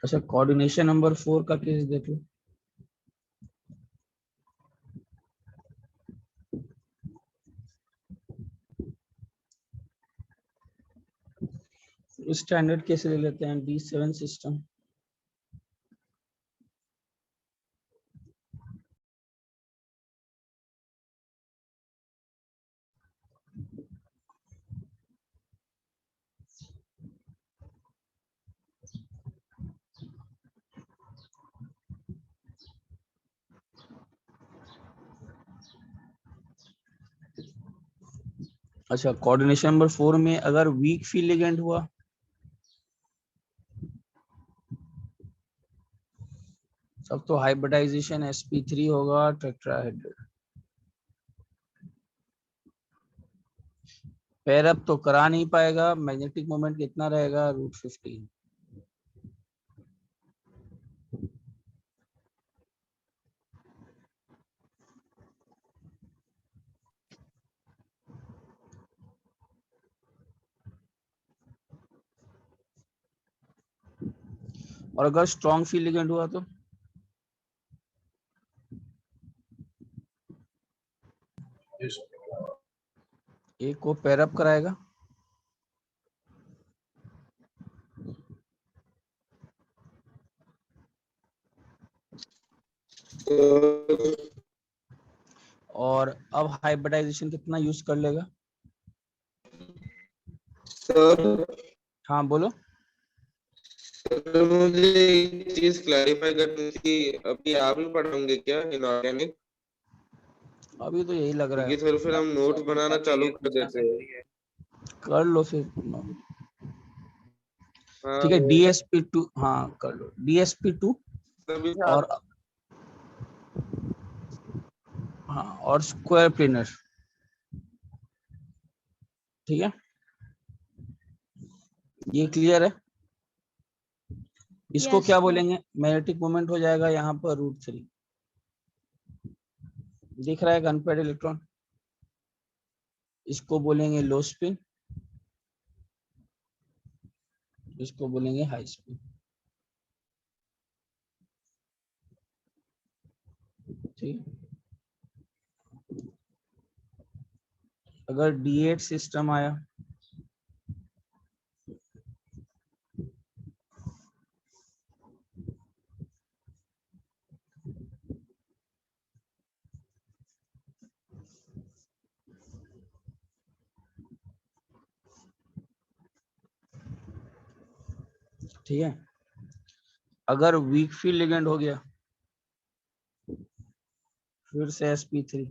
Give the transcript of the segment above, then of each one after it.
अच्छा, coordination number 4 का case देख लो। स्टैंडर्ड केस ले लेते हैं, D7 सिस्टम। अच्छा, कोऑर्डिनेशन नंबर 4 में अगर वीक फील्ड लिगेंड हुआ, तब तो हाइब्रिडाइजेशन sp3 होगा टेट्राहेड्रल। पैर अप तो करा नहीं पाएगा, मैग्नेटिक मोमेंट कितना रहेगा, √15। और अगर स्ट्रॉन्ग फील्ड लिगेंड हुआ तो एक को पैर अप कराएगा, और अब हाइब्रिडाइजेशन कितना यूज कर लेगा। सर हाँ बोलो। मुझे एक चीज क्लैरिफाई करनी थी, अभी आप ही पढ़ाओगे क्या इनऑर्गेनिक? अभी तो यही लग रहा क्योंकि है, थोड़ा फिर हम नोट बनाना चालू कर देते हैं। कर लो फिर। हाँ ठीक है, DSP2, हाँ कर लो DSP2। तभी और हाँ, और स्क्वायर प्लेनर। ठीक है, ये क्लियर है। इसको यस क्या सर। बोलेंगे, मैग्नेटिक मोमेंट हो जाएगा यहाँ पर √3। दिख रहा है अनपेयर्ड इलेक्ट्रॉन, इसको बोलेंगे लो स्पिन, इसको बोलेंगे हाई स्पिन। ठीक, अगर D8 सिस्टम आया, ठीक है, अगर वीक फील्ड लिगेंड हो गया, फिर से sp3,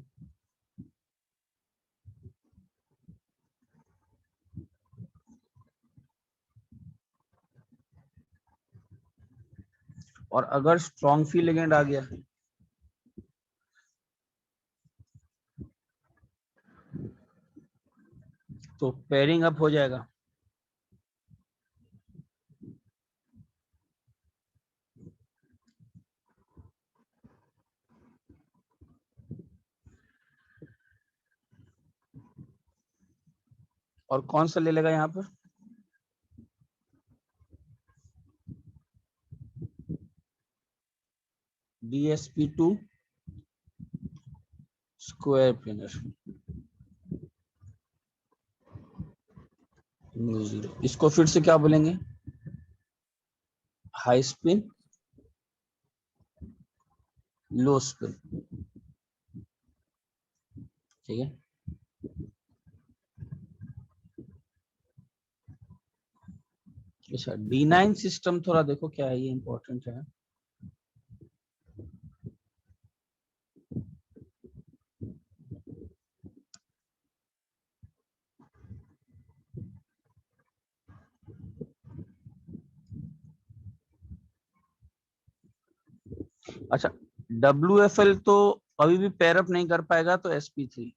और अगर स्ट्रॉन्ग फील्ड लिगेंड आ गया, तो पेयरिंग अप हो जाएगा। और कौन सा ले लेगा यहाँ पर, DSP2 स्क्वायर प्लेनर 0। इसको फिर से क्या बोलेंगे, हाई स्पिन लो स्पिन। ठीक है, अच्छा D9 सिस्टम थोड़ा देखो क्या है, ये इंपॉर्टेंट है। अच्छा, WFL तो अभी भी पेयर अप नहीं कर पाएगा, तो sp3,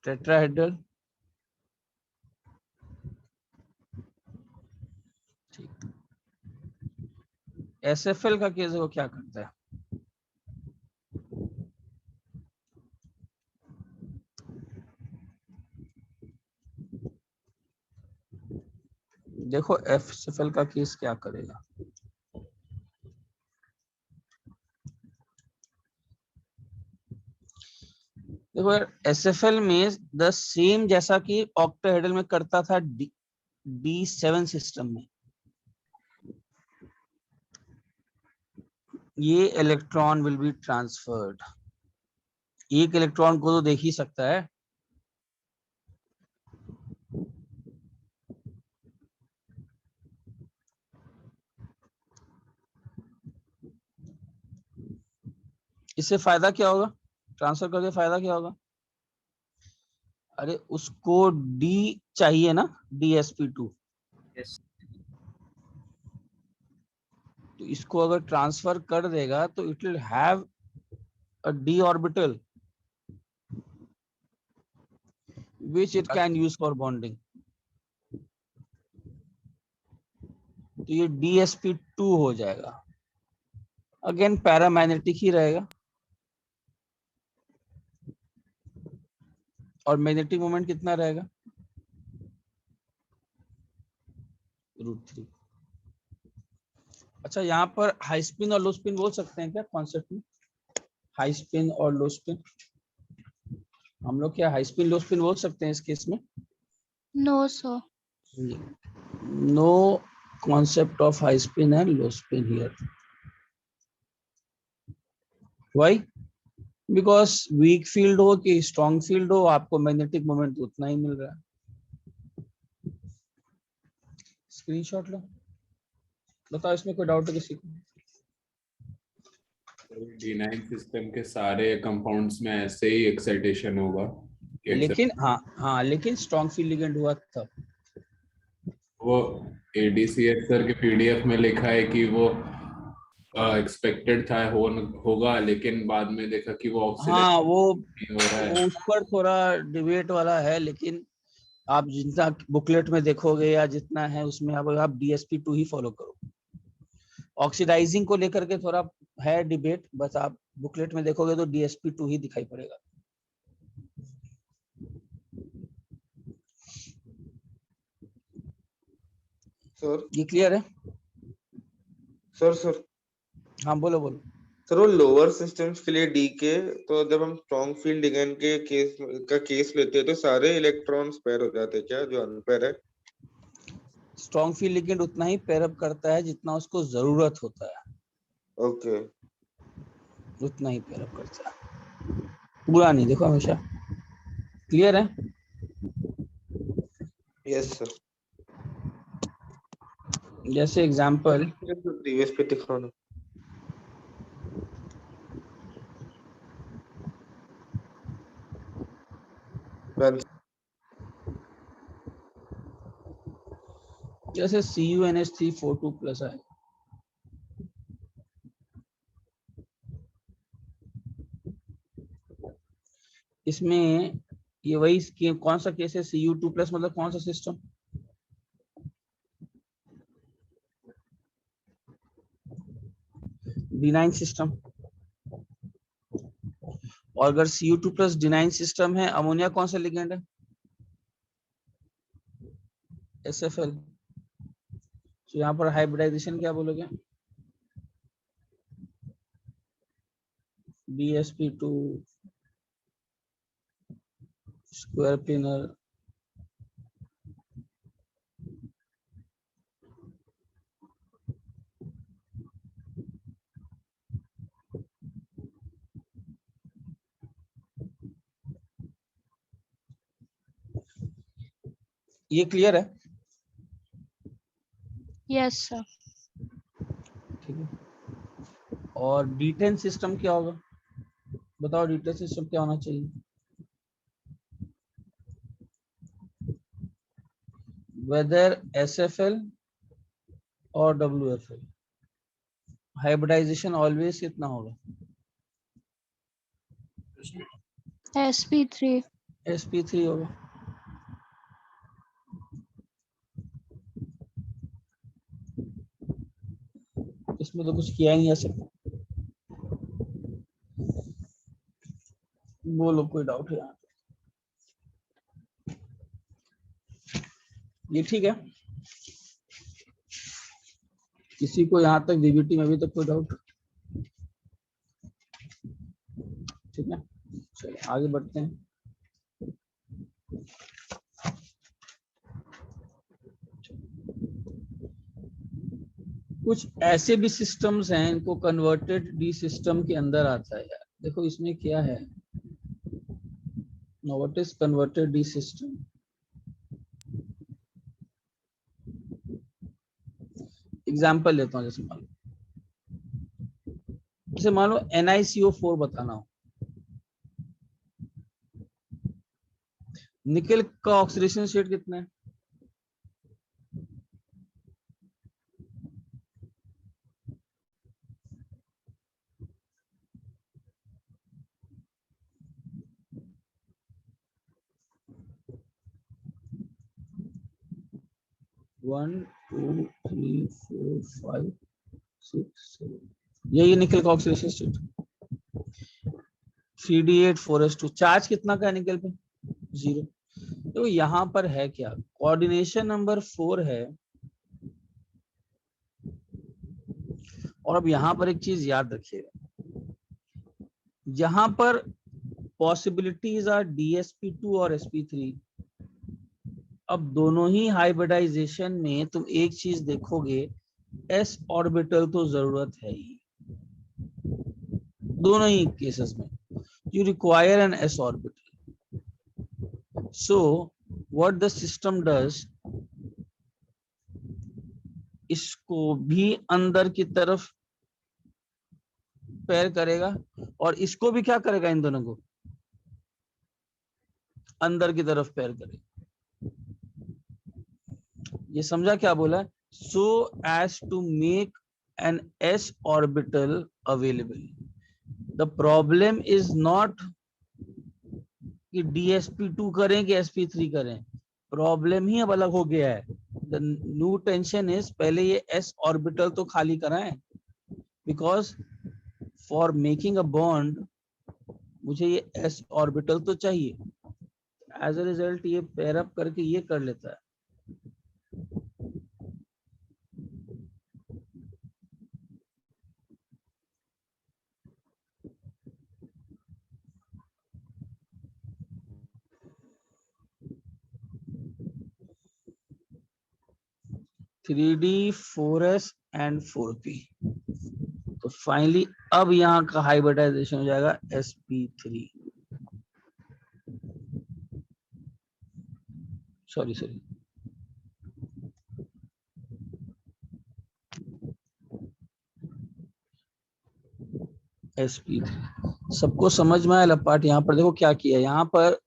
टेट्राहेड्रल। ठीक, SFL का केस वो क्या करता है, देखो एसएफएल का केस क्या करेगा। देखो एसएफएल में द सेम जैसा कि ऑक्टाहेड्रल में करता था D7 सिस्टम में, ये इलेक्ट्रॉन विल बी ट्रांसफर्ड। एक इलेक्ट्रॉन को तो देख ही सकता है, इससे फायदा क्या होगा, ट्रांसफर करके फायदा क्या होगा। अरे उसको डी चाहिए ना, DsP2, Yes. तो इसको अगर ट्रांसफर कर देगा तो it will have a d orbital which it can use for bonding, तो ये DsP2 हो जाएगा। अगेन पैरामैग्नेटिक ही रहेगा और मैग्नेटिक मोमेंट कितना रहेगा, √3। अच्छा यहाँ पर हाई स्पिन और लो स्पिन बोल सकते हैं क्या कॉन्सेप्ट में, हाई स्पिन और लो स्पिन, हम लोग क्या हाई स्पिन लो स्पिन बोल सकते हैं इस केस में। No, sir. No concept of high spin and low spin here. Why, because weak field हो कि स्ट्रॉन्ग फील्ड हो, आपको मैग्नेटिक मोमेंट उतना ही मिल रहा है। स्क्रीनशॉट लो, बताओ इसमें कोई डाउट है किसी को। D9 सिस्टम के सारे कंपाउंड्स में ऐसे ही एक्साइटेशन होगा कि लेकिन हाँ लेकिन स्ट्रॉन्ग फील्ड लिगेंड हुआ तब। वो ADCS सर के PDF में लिखा है कि वो एक्सपेक्टेड था होगा, लेकिन बाद में देखा कि वो हाँ वो हो रहा है। उस पर थोड़ा डिबेट वाला है, लेकिन आप जितना बुकलेट में देखोगे या जितना है उसमें अब आप DsP2 ही फॉलो करो। ऑक्सीडाइजिंग को लेकर के थोड़ा है डिबेट, बस आप बुकलेट में देखोगे तो DsP2 ही दिखाई पड़ेगा। सर ये क्लियर है। सर हाँ बोलो बोलो। सर वो लोअर सिस्टम्स के लिए डी के, तो जब हम स्ट्रॉन्ग फील्ड लिगेंड के केस लेते हैं तो सारे इलेक्ट्रॉन्स पेयर हो जाते हैं क्या, जो अनपेयर है। स्ट्रॉन्ग फील्ड लिगेंड उतना ही पेयर अप करता है जितना उसको जरूरत होता है, ओके उतना ही पेयर अप करता है, पूरा नहीं। देखो हमेशा क्लियर है। Yes sir. जैसे एग्जांपल प्रीवियस पे दिखाना। जैसे CuNH342+ है, इसमें ये वही कौन सा केस है, Cu2+ मतलब कौन सा सिस्टम, D9 सिस्टम। और अगर Cu2+ D9 सिस्टम है, अमोनिया कौन सा लिगेंड है, SFL। तो यहाँ पर हाइब्रिडाइजेशन क्या बोलोगे, DsP2 स्क्वायर प्लेनर, ये क्लियर है। Yes, sir. ठीक है। और D10 सिस्टम क्या होगा, बताओ D10 सिस्टम क्या होना चाहिए। वेदर SFL और WFL, हाइब्रिडाइजेशन ऑलवेज कितना होगा, SP3. sp3 होगा। इसमें तो कुछ किया ही नहीं जा सकता। बोलो कोई डाउट है यहाँ पे? ये ठीक है। किसी को यहाँ तक वीवीटी में अभी तक कोई डाउट? ठीक है, चलो आगे बढ़ते हैं। कुछ ऐसे भी सिस्टम्स हैं, इनको कन्वर्टेड डी सिस्टम के अंदर आता है यार। देखो इसमें क्या है, now what is converted d system. Example लेता हूँ, जैसे मान लो NiCO4 बताना हो, निकेल का ऑक्सीडेशन स्टेट कितना है? One two three four five six seven, यही निकेल का oxidation state. 3D8 4s2, charge कितना का है निकेल पे? 0। तो यहाँ पर है क्या, कोऑर्डिनेशन नंबर 4 है। और अब यहाँ पर एक चीज याद रखिएगा, यहाँ पर पॉसिबिलिटीज आर DsP2 और sp3। अब दोनों ही हाइब्रिडाइजेशन में तुम एक चीज देखोगे, s ऑर्बिटल तो जरूरत है ही, दोनों ही केसेस में you require an s orbital. So what the system does, इसको भी अंदर की तरफ पैर करेगा और इसको भी क्या करेगा, इन दोनों को अंदर की तरफ पैर करेगा। ये समझा क्या बोला? so as to make an s orbital available. The problem is not कि DsP2 करें कि sp3 करें, प्रॉब्लम ही अब अलग हो गया है। The new tension is पहले ये s orbital तो खाली कराएं, because for making a bond मुझे ये s orbital तो चाहिए। As a result ये pair up करके ये कर लेता है। Three D 4s and 4p। तो फाइनली अब यहाँ का हाइब्रिडाइजेशन हो जाएगा sp3। Sorry sp3। सबको समझ में आया पार्ट? यहाँ पर देखो क्या किया, यहाँ पर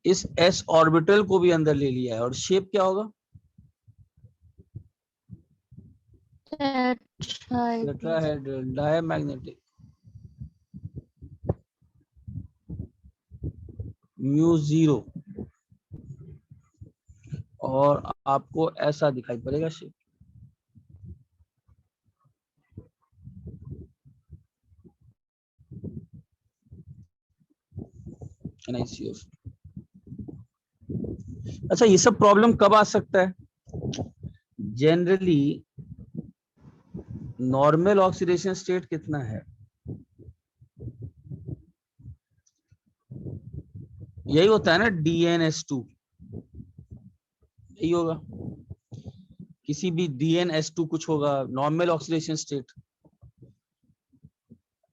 इस s ऑर्बिटल को भी अंदर ले लिया है और शेप क्या होगा? टेट्राहेड्रल डायमैग्नेटिक, μ0, और आपको ऐसा दिखाई पड़ेगा शेप। अच्छा, ये सब प्रॉब्लम कब आ सकता है? जनरली नॉर्मल ऑक्सीडेशन स्टेट कितना है? यही होता है ना, DnS2, यही होगा। किसी भी DnS2 कुछ होगा, नॉर्मल ऑक्सीडेशन स्टेट।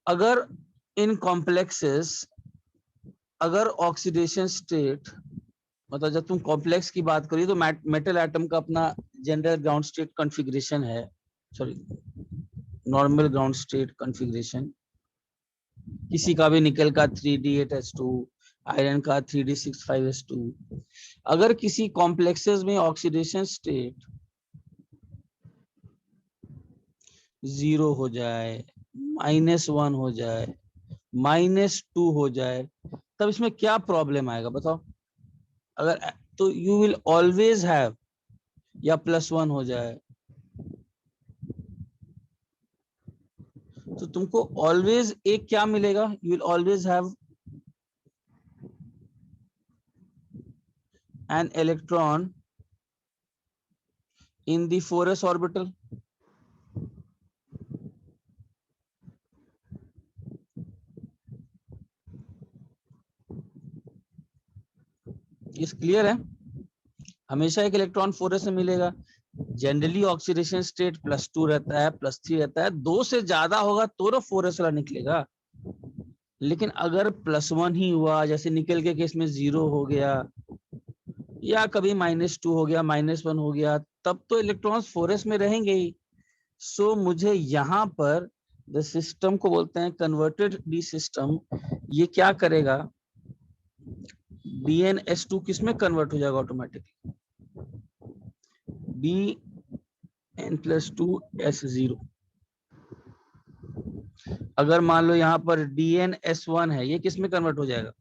अगर इन कॉम्प्लेक्सेस, अगर ऑक्सीडेशन स्टेट, मतलब जब तुम कॉम्प्लेक्स की बात करिए तो मेटल एटम का अपना जनरल ग्राउंड स्टेट कॉन्फ़िगरेशन है, sorry normal ground state configuration. किसी का भी निकल का 3D8S2, आयरन का 3D65S2। अगर किसी कॉम्प्लेक्सेस में ऑक्सीडेशन स्टेट 0 हो जाए, -1 हो जाए, -2 हो जाए, तब इसमें क्या प्रॉब्लम आएगा बताओ? अगर तो यू विल ऑलवेज हैव, या +1 हो जाए तो तुमको ऑलवेज एक क्या मिलेगा? You will always have an electron in the 4s orbital. इस क्लियर है? हमेशा एक इलेक्ट्रॉन 4s में मिलेगा। जनरली ऑक्सीडेशन स्टेट +2 रहता है, +3 रहता है, 2 से ज्यादा होगा तो 4s वाला निकलेगा। लेकिन अगर +1 ही हुआ, जैसे निकल के केस में 0 हो गया या कभी -2 हो गया, -1 हो गया, तब तो इलेक्ट्रॉन्स 4s में रहेंगे ही। सो मुझे यहाँ पर द सिस्टम को बोलते हैं कन्वर्टेड डी सिस्टम। ये क्या करेगा, DnS2 किस में कन्वर्ट हो जाएगा ऑटोमेटिकली, Dn+2s0। अगर मान लो यहाँ पर DnS1 है, ये किस में कन्वर्ट हो जाएगा,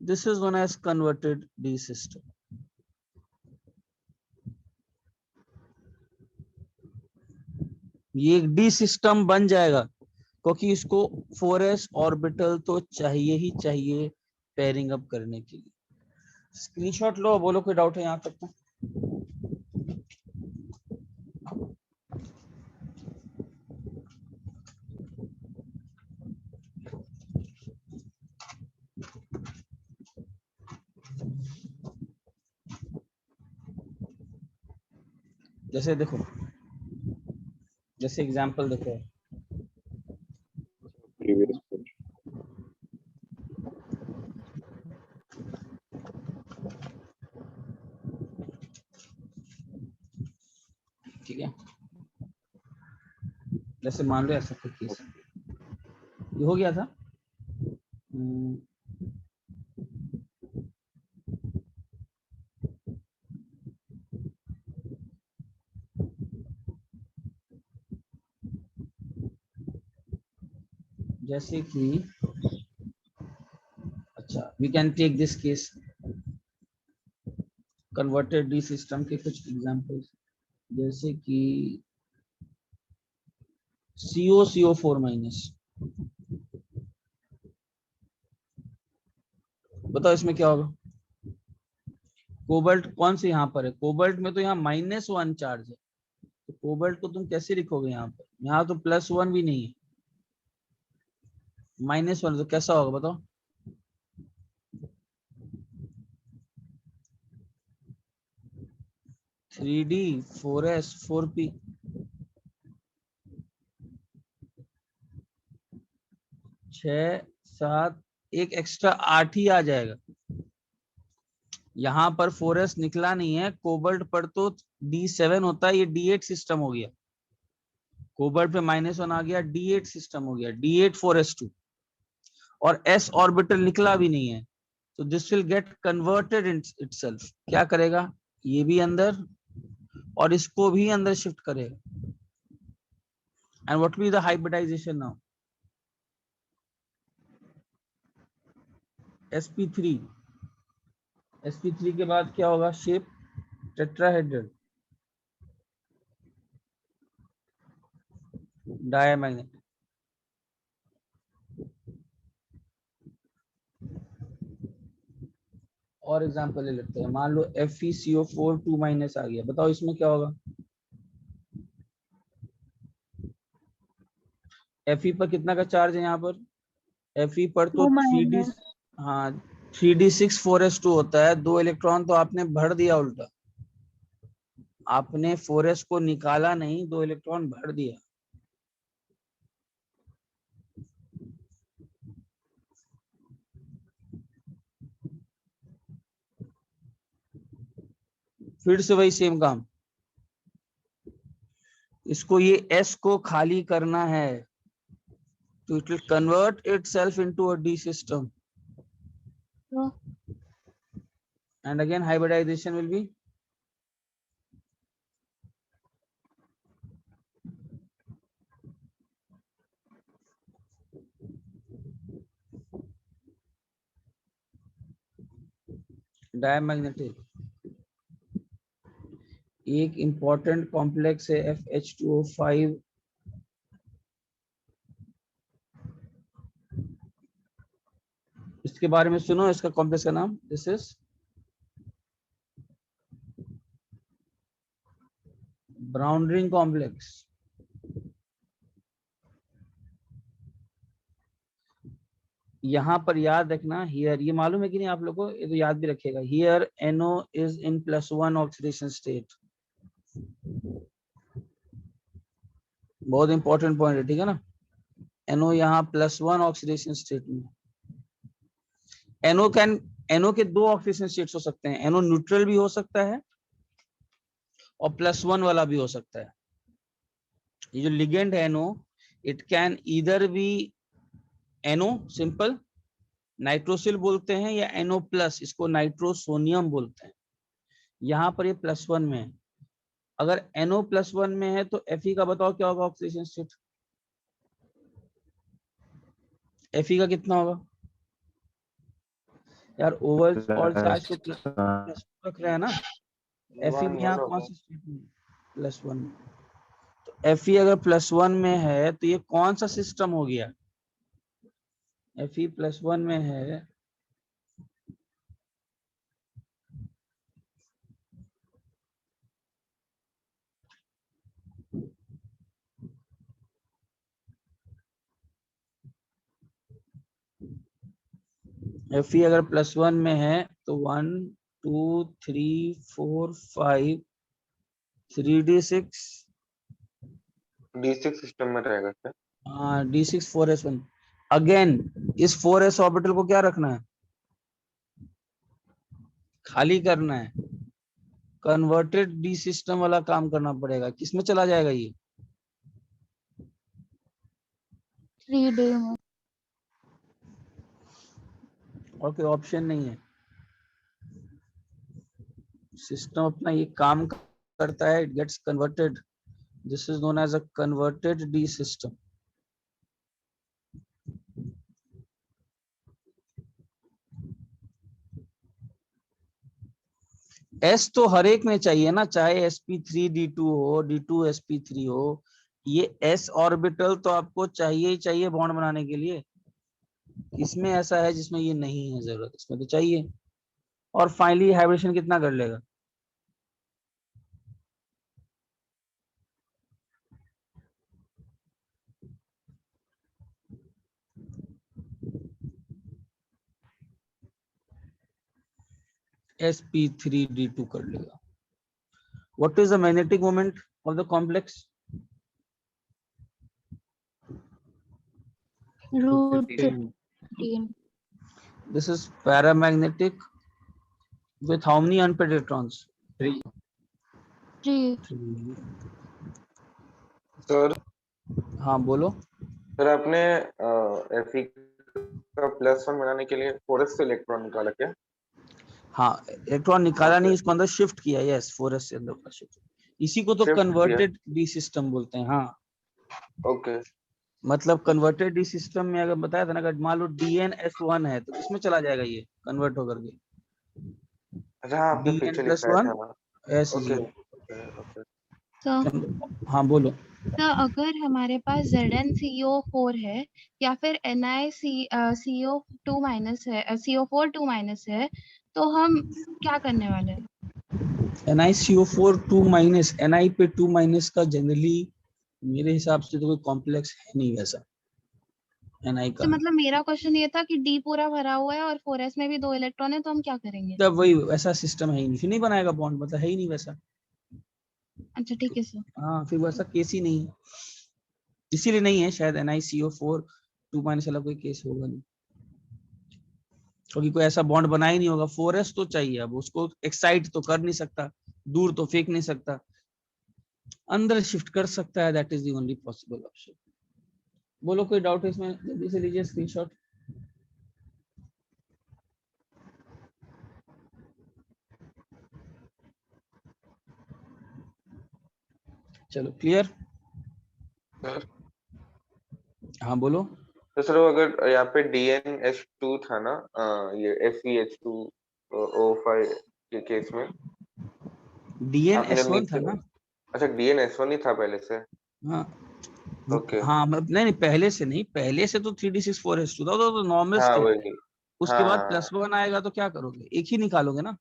this is known as converted d system. ये एक डी सिस्टम बन जाएगा क्योंकि इसको 4s ऑर्बिटल तो चाहिए ही चाहिए पेयरिंग अप करने के लिए। स्क्रीनशॉट लो, बोलो कोई डाउट है यहाँ तक तो। जैसे देखो, जैसे एग्जांपल देखो, प्रीवियस पेज। ठीक है, जैसे मान लो ऐसा कोई केस ये हो गया था। जैसे कि अच्छा, we can take this case, converted d system के कुछ एग्जांपल्स, जैसे कि COCO4-। बताओ इसमें क्या होगा, कोबाल्ट कौन से यहाँ पर है, कोबाल्ट में तो यहाँ -1 चार्ज है, तो कोबाल्ट को तुम कैसे लिखोगे यहाँ पर, यहाँ तो +1 भी नहीं है, -1, तो कैसा होगा बताओ। थ्री डी 4s 4p, 6 7, एक एक्स्ट्रा 8 ही आ जाएगा। यहाँ पर 4s निकला नहीं है, कोबाल्ट पर तो D7 होता है, ये D8 सिस्टम हो गया। कोबाल्ट पे -1 आ गया, D8 सिस्टम हो गया, D8 4s2, और s ऑर्बिटल निकला भी नहीं है, तो this will get converted in itself. क्या करेगा, ये भी अंदर और इसको भी अंदर शिफ्ट करेगा। And what will be the hybridization now, sp3, sp3 के बाद क्या होगा, शेप टेट्राहेड्रल डायमैग्नेट। और एग्जांपल ले लेते हैं, मान लो FeCO4 2- आ गया, बताओ इसमें क्या होगा। Fe पर कितना का चार्ज है यहाँ पर, Fe पर तो 3d, हाँ 3d6 4s2 होता है, 2 इलेक्ट्रॉन तो आपने भर दिया उल्टा, आपने 4s को निकाला नहीं, 2 इलेक्ट्रॉन भर दिया। फिर से वही सेम काम, इसको ये S को खाली करना है, तो it will convert itself into a D system, and again hybridization will be diamagnetic। एक इंपॉर्टेंट कॉम्प्लेक्स है FH2O5, इसके बारे में सुनो, इसका कॉम्प्लेक्स का नाम, this is brown ring complex. यहाँ पर याद रखना, हियर, ये मालूम है कि नहीं आप लोगों को, ये तो याद भी रखिएगा, here NO is in +1 oxidation state. बहुत इंपॉर्टेंट पॉइंट है, ठीक है ना। NO यहाँ +1 ऑक्सीडेशन स्टेट में। NO के 2 ऑक्सीडेशन स्टेट्स हो सकते हैं, NO न्यूट्रल भी हो सकता है और +1 वाला भी हो सकता है। ये जो लिगेंड है NO, it can either be NO simple, nitrosyl बोलते हैं, या NO+, इसको नाइट्रोसोनियम बोलते हैं। यहाँ पर ये +1 में है। अगर NO+1 में है तो Fe का बताओ क्या होगा ऑक्सीडेशन स्टेट? Fe का कितना होगा यार? ओवल और चार्ज को प्लस रख रहे हैं ना। Fe में यहाँ कौन सी स्टेट में? +1 में। तो Fe अगर +1 में है तो ये कौन सा सिस्टम हो गया? Fe +1 में है, Fe अगर +1 में है तो 1 2 3 4 5 3d6 D6 सिस्टम में रहेगा क्या? हाँ, D6 4s1। अगेन इस 4s ऑर्बिटल को क्या रखना है? खाली करना है। कन्वर्टेड डी सिस्टम वाला काम करना पड़ेगा। किसमें चला जाएगा ये? 3D में। और कोई ऑप्शन नहीं है। सिस्टम अपना ये काम करता है, it gets converted. This is known as a converted d system. As तो हर एक में चाहिए ना, चाहे sp3d2 हो, d2 sp3 हो, ये s ऑर्बिटल तो आपको चाहिए ही चाहिए बॉन्ड बनाने के लिए। इसमें ऐसा है जिसमें ये नहीं है जरूरत, इसमें तो चाहिए। और फाइनली हाइब्रिडेशन कितना कर लेगा? sp3d2 कर लेगा। What is the magnetic moment of the complex? √15. This is paramagnetic with how many unpaired electrons? 3. Sir हाँ बोलो। सर आपने Fe का +1 बनाने के लिए 4s से इलेक्ट्रॉन निकाला क्या? हाँ, इलेक्ट्रॉन निकाला Okay. नहीं, इसको अंदर शिफ्ट किया। यस, 4s से अंदर का शिफ्ट। इसी को तो Shift कन्वर्टेड डी सिस्टम बोलते हैं। हाँ, ओके मतलब कन्वर्टेड डी सिस्टम में अगर बताया था ना, अगर मान लो DnS1 है तो किसमें चला जाएगा ये कन्वर्ट होकर के? अच्छा हाँ आपने पीछे लिखा DN+1 था ना। S0। ओके तो हाँ बोलो। अगर हमारे पास ZnCO4 है या फिर NiCO2- है, CO4 2- है, तो हम क्या करने वाले हैं? NiCO4 2- Ni पे 2- का जनरली मेरे हिसाब से तो कोई कॉम्प्लेक्स है नहीं वैसा Ni का। तो मतलब मेरा क्वेश्चन ये था कि D पूरा भरा हुआ है और 4s में भी 2 इलेक्ट्रॉन है, तो हम क्या करेंगे? तब वही वैसा सिस्टम है ही नहीं, फिर नहीं बनाएगा बॉन्ड, मतलब है ही नहीं वैसा। अच्छा ठीक है सर। हाँ, फिर वैसा केस ही नहीं है, इसीलिए नहीं है शायद। NiCO4 2- वाला कोई केस होगा नहीं, क्योंकि कोई ऐसा बॉन्ड बना ही नहीं होगा। 4s तो चाहिए, अब उसको एक्साइट तो कर नहीं सकता, दूर तो फेंक नहीं सकता, अंदर शिफ्ट कर सकता है। That is the only possible option. बोलो कोई डाउट है इसमें? जल्दी से लीजिए स्क्रीनशॉट। चलो क्लियर। सर हाँ बोलो। तो सर अगर यहाँ पे DnS2 था ना, ये FeH2O5 के केस में आपने DnS1 नीचे था ना। अच्छा DnS1 ही था पहले से। हाँ ओके हाँ, नहीं पहले से नहीं, पहले से तो 3d6 4s2 था, तो नॉर्मल हाँ स्टेट। वही उसके बाद हाँ +1 आएगा तो क्या करोगे? एक ही निकालोगे ना।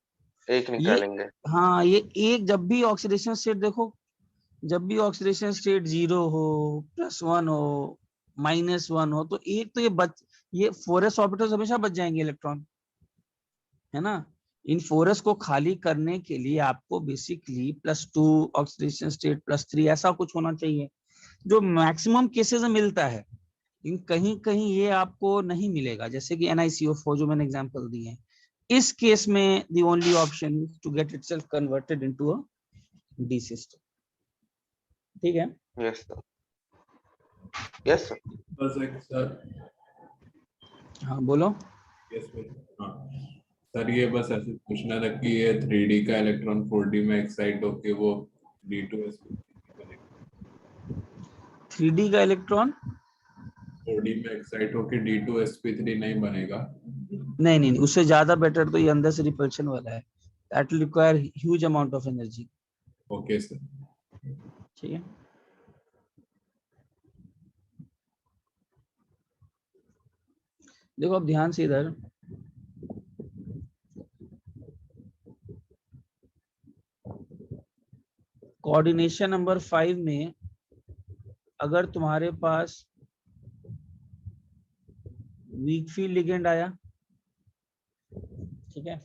एक ये निकालेंगे। हाँ, ये एक जब भी ऑक्सीडेशन स्टेट देखो, जब भी ऑक्सीडेशन स्टेट 0 हो, +1 हो, -1 हो, तो एक तो ये 4s ऑर्बिटल्स हमेशा बच जाएंगे इलेक्ट्रॉन, है ना। इन 4s को खाली करने के लिए आपको बेसिकली +2 ऑक्सीडेशन स्टेट +3 ऐसा कुछ होना चाहिए, जो मैक्सिमम केसेस में मिलता है। लेकिन कहीं कहीं ये आपको नहीं मिलेगा, जैसे कि NiCO4 जो मैंने एग्जांपल दिए हैं। इस केस में the only option is to get itself converted into a D system। ठीक है। Yes sir, yes sir. बस एक सर, हाँ बोलो। यस हाँ सर, ये बस ऐसे पूछना था कि ये 3D का इलेक्ट्रॉन 4D में एक्साइट होके वो D2sp3 बनेगा। 3D का इलेक्ट्रॉन 4D में एक्साइट होके D2sp3 नहीं बनेगा। नहीं नहीं, उससे ज्यादा बेटर तो ये अंदर से रिपल्शन वाला है। That will require huge amount of energy. Okay sir. ठीक है। देखो अब ध्यान से इधर, कोऑर्डिनेशन नंबर 5 में अगर तुम्हारे पास वीक फील्ड लिगेंड आया, ठीक है,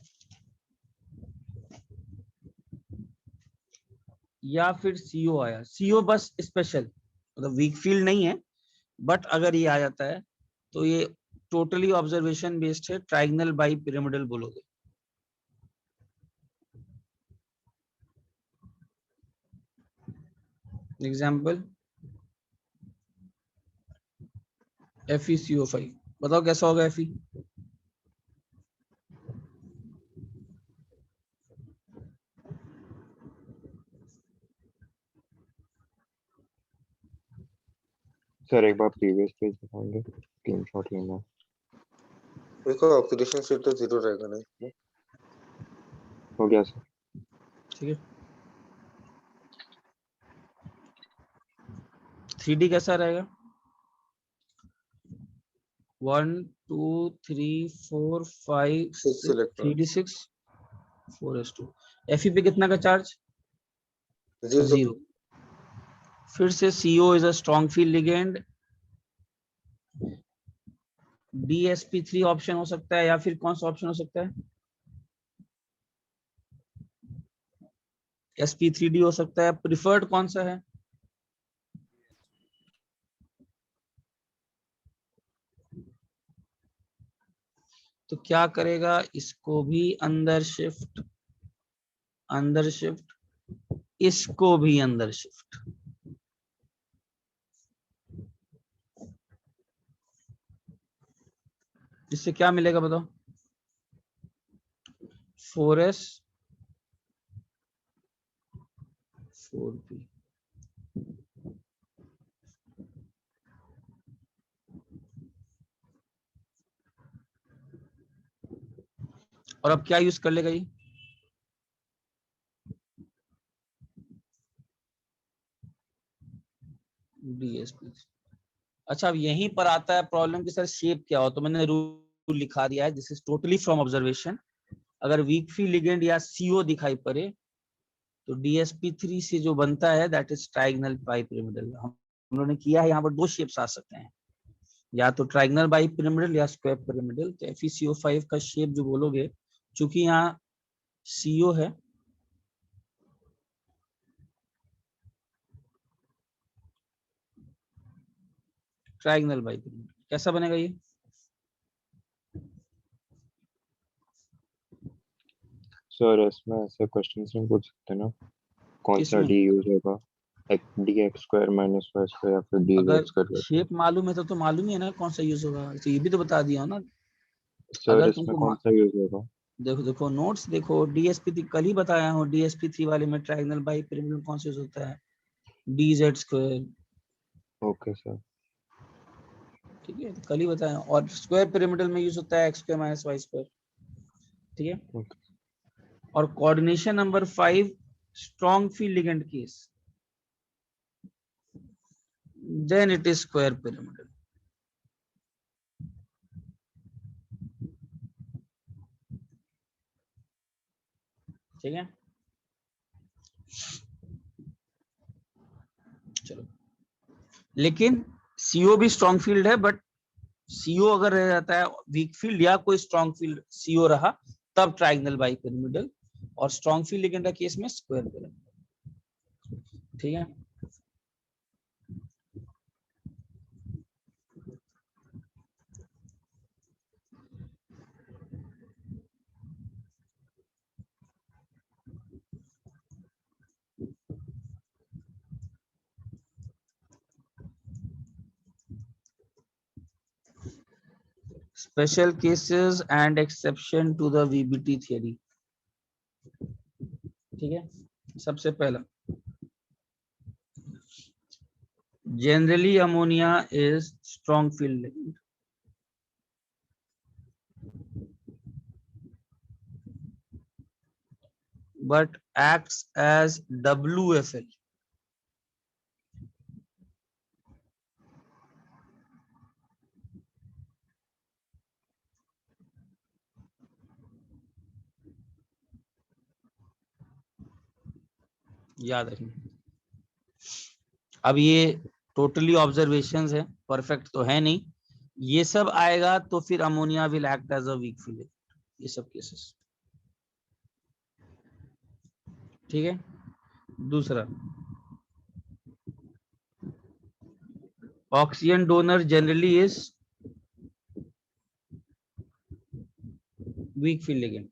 या फिर CO आया, CO बस स्पेशल, मतलब वीक फील्ड नहीं है, बट अगर ये आ जाता है तो ये टोटली ऑब्जर्वेशन बेस्ड है, ट्राइगनल बाई पिरामिडल बोलोगे। एग्जाम्पल FeCO5, बताओ कैसा होगा Fe? सर एक बार प्रीवियस पेज दिखाएंगे, स्क्रीनशॉट लेना। देखो ऑक्सीडेशन स्टेट तो 0 रहेगा ना इसमें। हो गया सर। ठीक है। 3D कैसा रहेगा? 1 2 3 4 5 6 इलेक्ट्रॉन, 3D6 4s2। Fe पे कितना का चार्ज? 0। 0। फिर से CO is a strong field ligand, DsP3 option हो सकता है, या फिर कौन सा ऑप्शन हो सकता है? sp3d हो सकता है। प्रिफर्ड कौन सा है? तो क्या करेगा, इसको भी अंदर शिफ्ट, अंदर शिफ्ट, इसको भी अंदर शिफ्ट। इससे क्या मिलेगा बताओ? 4s 4p। और अब क्या यूज कर लेगा ये? DsP। अच्छा, अब यहीं पर आता है प्रॉब्लम कि सर शेप क्या हो, तो मैंने रूल लिखा दिया है, this is totally from observation. अगर वीक फील्ड लिगेंड या CO दिखाई पड़े तो DsP3 से जो बनता है that is trigonal bi pyramidal. हम लोगों ने किया है, यहाँ पर दो शेप्स आ सकते हैं, या तो ट्राइगनल बाई पिरामिडल या स्क्वायर पिरामिडल। तो FeCO5 का शेप जो बोलोगे, चूंकि यहाँ CO है, ट्राइगनल बाई पिरामिडल, कैसा बनेगा ये? सर इसमें ऐसे क्वेश्चंस नहीं पूछ सकते ना, कौन सा किसमें? डी यूज होगा, dx² - y² या फिर अगर dz²? शेप मालूम है तो मालूम ही है ना कौन सा यूज होगा, तो ये भी तो बता दिया ना। सर अगर इसमें तुमको कौन सा यूज होगा? देखो देखो नोट्स देखो, DsP3 कल ही बताया हूँ, DsP3 वाले में ट्राइगनल बाई पिरामिडल कौन सा यूज होता है? DZ²। Okay sir. ठीक है, कल ही बताया। और स्क्वायर पिरामिडल में यूज होता है x² - y²। ठीक है। ओके। और coordination number 5 strong field ligand case, then it is square pyramidal. ठीक है, चलो। लेकिन CO भी स्ट्रॉन्ग फील्ड है, बट CO अगर रह जाता है वीक फील्ड या कोई स्ट्रॉन्ग फील्ड CO रहा तब ट्राइगोनल बाइपिरामिडल, और स्ट्रॉन्ग फील्ड लिगेंड का केस में स्क्वायर पिरामिडल। ठीक है, special cases and exception to the VBT theory. ठीक है, सबसे पहला, generally ammonia is strong field ligand, but acts as WFL. याद रखना। अब ये टोटली ऑब्जर्वेशंस है, परफेक्ट तो है नहीं, ये सब आएगा तो फिर ammonia will act as a weak field, ये सब केसेस। ठीक है, दूसरा, oxygen donor generally is weak field ligand.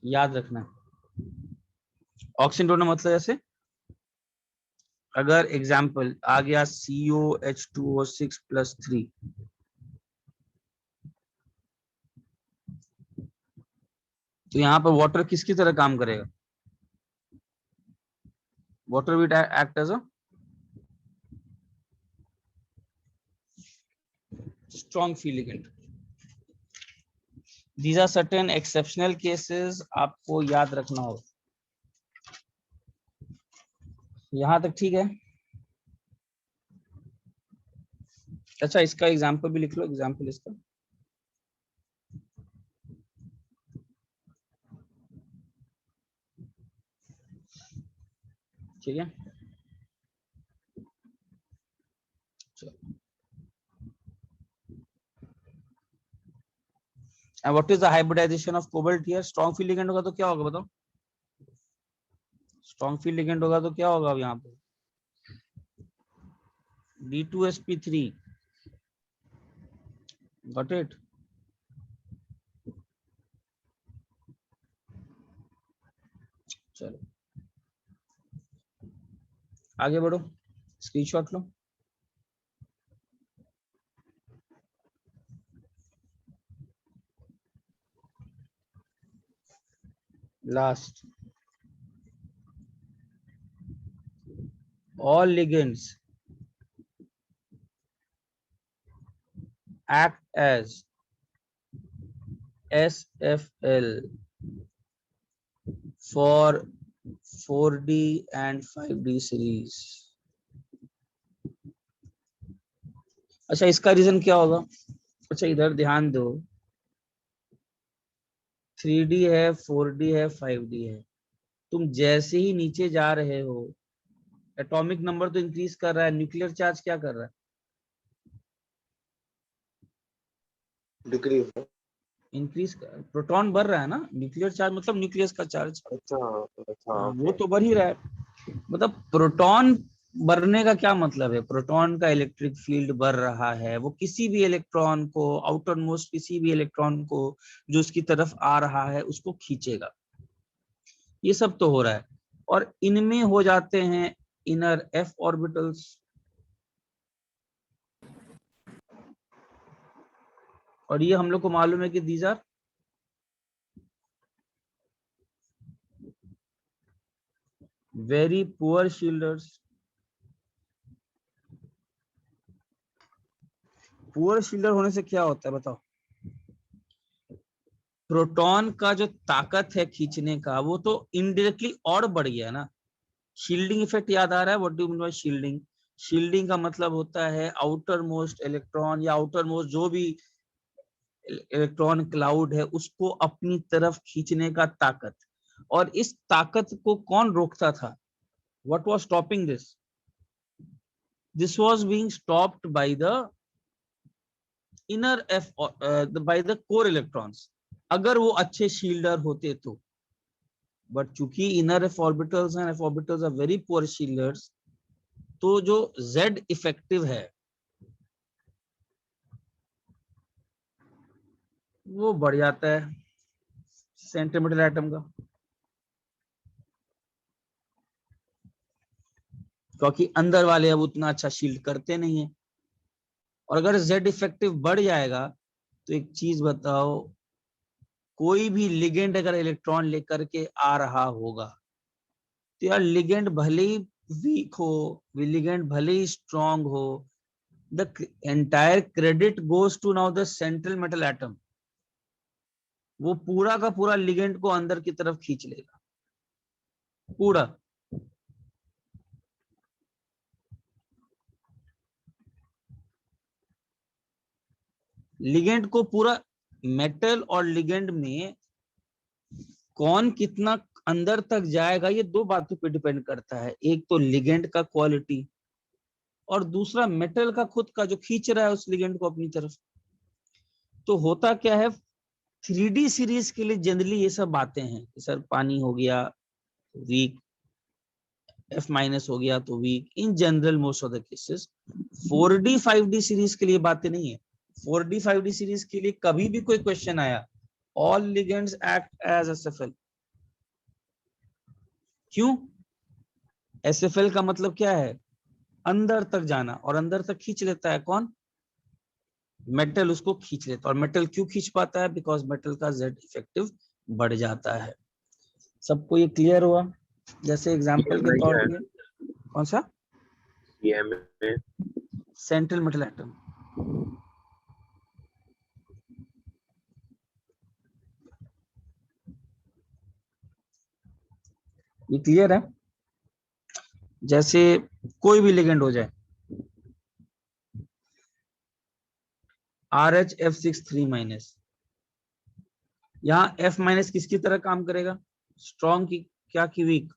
याद रखना, ऑक्सीजन डोनर मतलब ऐसे, अगर एग्जाम्पल आ गया COH2O6+3, तो यहाँ पर वाटर किसकी तरह काम करेगा? Water will act as a strong field ligand. These are certain exceptional cases, आपको याद रखना होगा। यहां तक ठीक है? अच्छा, इसका एग्जाम्पल भी लिख लो, एग्जाम्पल इसका। ठीक है, and what is the hybridization of cobalt here? strong field ligand होगा तो क्या होगा बताओ? strong field ligand होगा तो क्या होगा अब यहाँ पे? D2sp3, got it? चलो आगे बढ़ो, स्क्रीनशॉट लो। Last, all ligands act as SFL for 4D and 5D series। अच्छा, इसका रीजन क्या होगा? अच्छा, इधर ध्यान दो, 3D है, 4D है, 5D है, तुम जैसे ही नीचे जा रहे हो एटॉमिक नंबर तो इंक्रीज कर रहा है, न्यूक्लियर चार्ज क्या कर रहा है? डिक्रीज। इंक्रीज, प्रोटॉन बढ़ रहा है ना, न्यूक्लियर चार्ज मतलब न्यूक्लियस का चार्ज। अच्छा वो तो बढ़ ही रहा है, मतलब प्रोटॉन बढ़ने का क्या मतलब है? प्रोटॉन का इलेक्ट्रिक फील्ड बढ़ रहा है, वो किसी भी इलेक्ट्रॉन को, आउटर मोस्ट किसी भी इलेक्ट्रॉन को जो उसकी तरफ आ रहा है उसको खींचेगा। ये सब तो हो रहा है, और इनमें हो जाते हैं इनर f ऑर्बिटल्स, और ये हम लोग को मालूम है कि these are very poor shielders. Poor shielder होने से क्या होता है बताओ? प्रोटॉन का जो ताकत है खींचने का वो तो इनडायरेक्टली और बढ़ गया ना। शील्डिंग इफेक्ट याद आ रहा है? What do you mean by shielding? Shielding का मतलब होता है आउटर मोस्ट इलेक्ट्रॉन या आउटर मोस्ट जो भी इलेक्ट्रॉन क्लाउड है उसको अपनी तरफ खींचने का ताकत। और इस ताकत को कौन रोकता था? What was stopping this? This was being stopped by the inner by the core electrons. अगर वो अच्छे शील्डर होते तो, बट चूंकि inner f orbitals and f orbitals are very poor shielders, तो जो Z इफेक्टिव है वो बढ़ जाता है सेंटीमीटर एटम का, क्योंकि अंदर वाले अब उतना अच्छा शील्ड करते नहीं है। और अगर Z इफेक्टिव बढ़ जाएगा तो एक चीज बताओ, कोई भी लिगेंड अगर इलेक्ट्रॉन लेकर के आ रहा होगा तो यार लिगेंड भले ही वीक हो, लिगेंड भले ही स्ट्रांग हो, the entire credit goes to now the central metal atom. वो पूरा का पूरा लिगेंड को अंदर की तरफ खींच लेगा पूरा। लिगेंड को पूरा, मेटल और लिगेंड में कौन कितना अंदर तक जाएगा ये दो बातों पे डिपेंड करता है। एक तो लिगेंड का क्वालिटी और दूसरा मेटल का खुद का जो खींच रहा है उस लिगेंड को अपनी तरफ। तो होता क्या है, 3D सीरीज के लिए जनरली ये सब बातें हैं कि सर पानी हो गया वीक, F- हो गया तो weak, in general most of the cases. 4D 5D series के लिए बातें नहीं है। 4D 5D सीरीज के लिए कभी भी कोई क्वेश्चन आया, all ligands act as SFL। क्यों? SFL का मतलब क्या है? अंदर तक जाना, और अंदर तक खींच लेता है कौन? मेटल उसको खींच लेता है। और मेटल क्यों खींच पाता है? बिकॉज मेटल का Z इफेक्टिव बढ़ जाता है। सबको ये क्लियर हुआ? जैसे एग्जांपल के तौर पे, कौन सा? Central metal atom. ये क्लियर है? जैसे कोई भी लिगेंड हो जाए, RHF6 3-, यहाँ F- किसकी तरह काम करेगा? स्ट्रॉन्ग की क्या की वीक?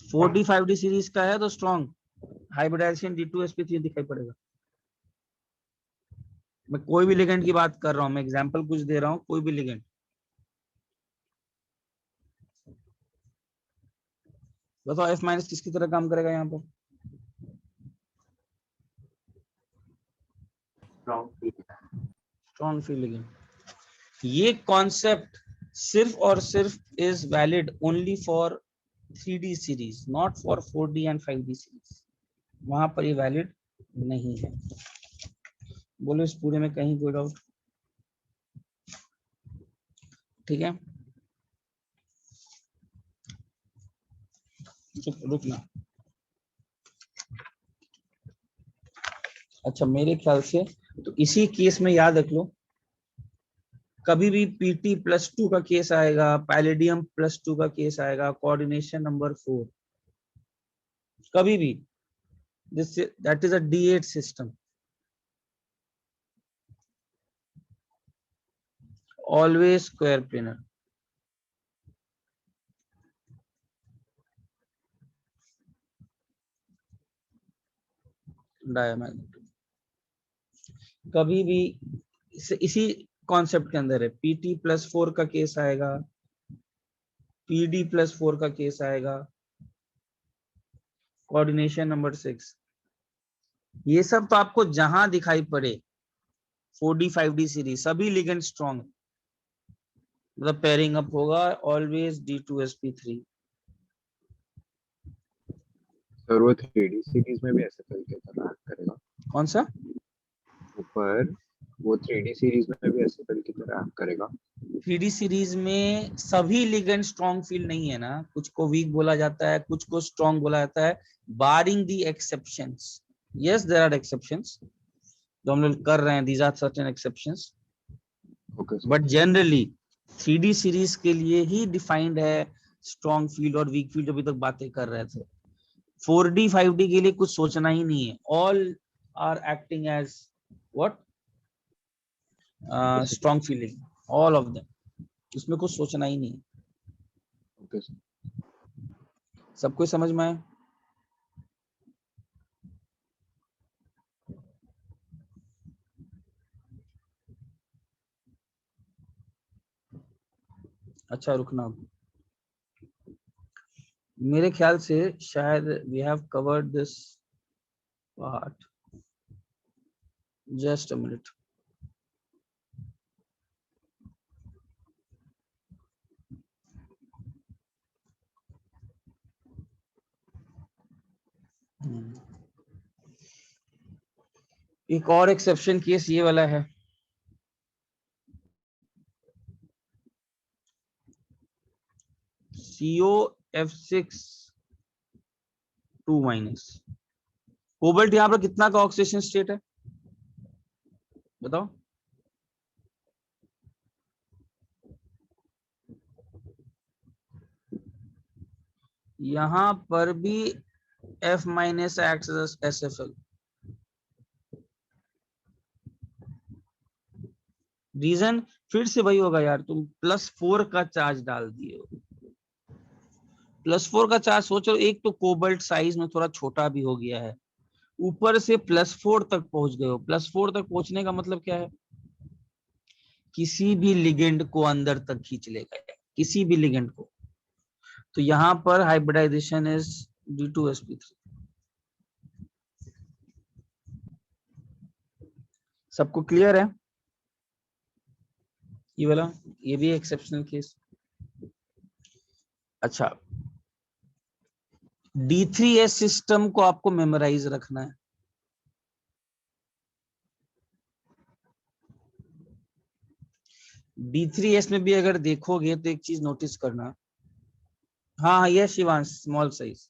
4D 5D सीरीज का है तो स्ट्रॉन्ग, हाइब्रिडाइजेशन D2sp3 दिखाई पड़ेगा। मैं कोई भी लिगेंड की बात कर रहा हूं, मैं एग्जांपल कुछ दे रहा हूं, कोई भी लिगेंड। बताओ F- किसकी तरह काम करेगा यहाँ पर? Strong field ligand. ये कॉन्सेप्ट सिर्फ और सिर्फ is valid only for 3D series, not for 4D and 5D series. वहां पर ये वैलिड नहीं है। बोलो इस पूरे में कहीं कोई डाउट? ठीक है, रुकना। अच्छा, मेरे ख्याल से तो इसी केस में याद रख लो, कभी भी Pt+2 का केस आएगा, पैलेडियम +2 का केस आएगा, कोऑर्डिनेशन नंबर 4, कभी भी that is a D8 system, always square planar. Diamagnetic कभी भी इसी कॉन्सेप्ट के अंदर है। Pt+4 का केस आएगा, Pd+4 का केस आएगा, कोऑर्डिनेशन नंबर 6। ये सब तो आपको जहां दिखाई पड़े 4D 5D सीरीज, सभी लिगेंड स्ट्रॉन्ग, मतलब पेयरिंग अप होगा ऑलवेज D2sp3। सर वो 3D सीरीज में भी SFL की तरह एक्ट करेगा? कौन सा? ऊपर वो 3D सीरीज में भी SFL की तरह एक्ट करेगा? 3D सीरीज में सभी लिगेंड स्ट्रॉन्ग फील्ड नहीं है ना, कुछ को वीक बोला जाता है, कुछ को स्ट्रॉन्ग बोला जाता है, barring the exceptions. Yes, there are exceptions जो हम लोग कर रहे हैं, these are certain exceptions, okay but generally 3D series के लिए ही डिफाइंड है स्ट्रॉन्ग फील्ड और वीक फील्ड अभी तक बातें कर रहे थे। 4D 5D के लिए कुछ सोचना ही नहीं है, all are acting as what, strong feeling, all of them, इसमें कुछ सोचना ही नहीं है। Okay sir. सबको समझ में आया? अच्छा रुकना, मेरे ख्याल से शायद we have covered this part, just a minute. एक और एक्सेप्शन केस ये वाला है, COF6 2-। कोबाल्ट यहाँ पर कितना का ऑक्सीडेशन स्टेट है बताओ? यहाँ पर भी F- acts as SFL। Reason फिर से वही होगा यार, तुम +4 का चार्ज डाल दिए हो। +4 का चार्ज सोचो, एक तो कोबाल्ट साइज में थोड़ा छोटा भी हो गया है, ऊपर से +4 तक पहुंच गए हो। +4 तक पहुंचने का मतलब क्या है? किसी भी लिगेंड को अंदर तक खींच लेगा, किसी भी लिगेंड को। तो यहाँ पर हाइब्रिडाइजेशन इज D2sp3। सबको क्लियर है? ये वाला, ये भी एक्सेप्शनल केस। अच्छा, D3s सिस्टम को आपको मेमोराइज रखना है। D3s में भी अगर देखोगे तो एक चीज नोटिस करना, हाँ ये शिवांश, स्मॉल साइज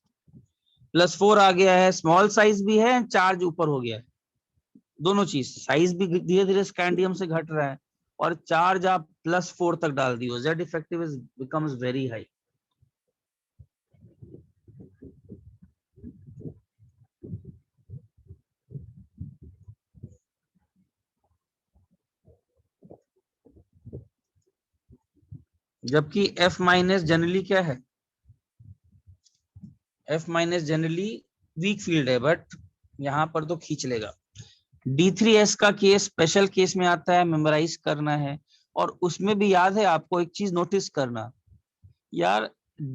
+4 आ गया है, स्मॉल साइज भी है, चार्ज ऊपर हो गया है। दोनों चीज, साइज भी धीरे धीरे स्कैंडियम से घट रहा है और चार्ज आप +4 तक डाल दियो, Z effective is becomes very high. जबकि F- जनरली क्या है? F- जनरली वीक फील्ड है, बट यहाँ पर तो खींच लेगा। D3s का केस स्पेशल केस में आता है, मेमोराइज करना है। और उसमें भी याद है आपको एक चीज नोटिस करना यार,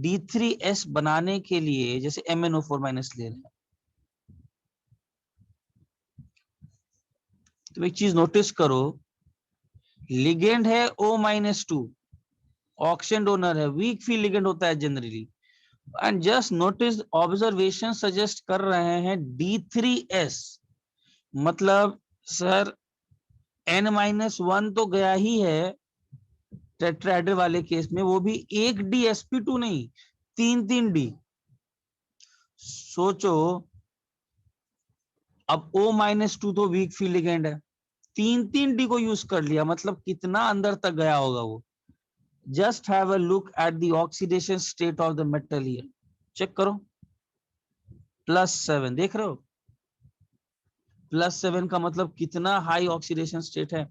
D3s बनाने के लिए जैसे MnO4- ले रहे हैं, तो एक चीज नोटिस करो, लिगेंड है O-2, ऑक्सीजन डोनर है, वीक फील्ड लिगेंड होता है generally. And just notice, observation suggest कर रहे हैं D3s, मतलब सर N-1 तो गया ही है टेट्राहेड्रल वाले केस में, वो भी एक DsP2 नहीं, 3 D। सोचो, अब O-2 तो वीक फील्ड लिगेंड है, 3 D को यूज कर लिया, मतलब कितना अंदर तक गया होगा वो। Just have a look at the oxidation state of the metal here, check करो, +7 देख रहे हो? +7 का मतलब कितना हाई ऑक्सीडेशन स्टेट है।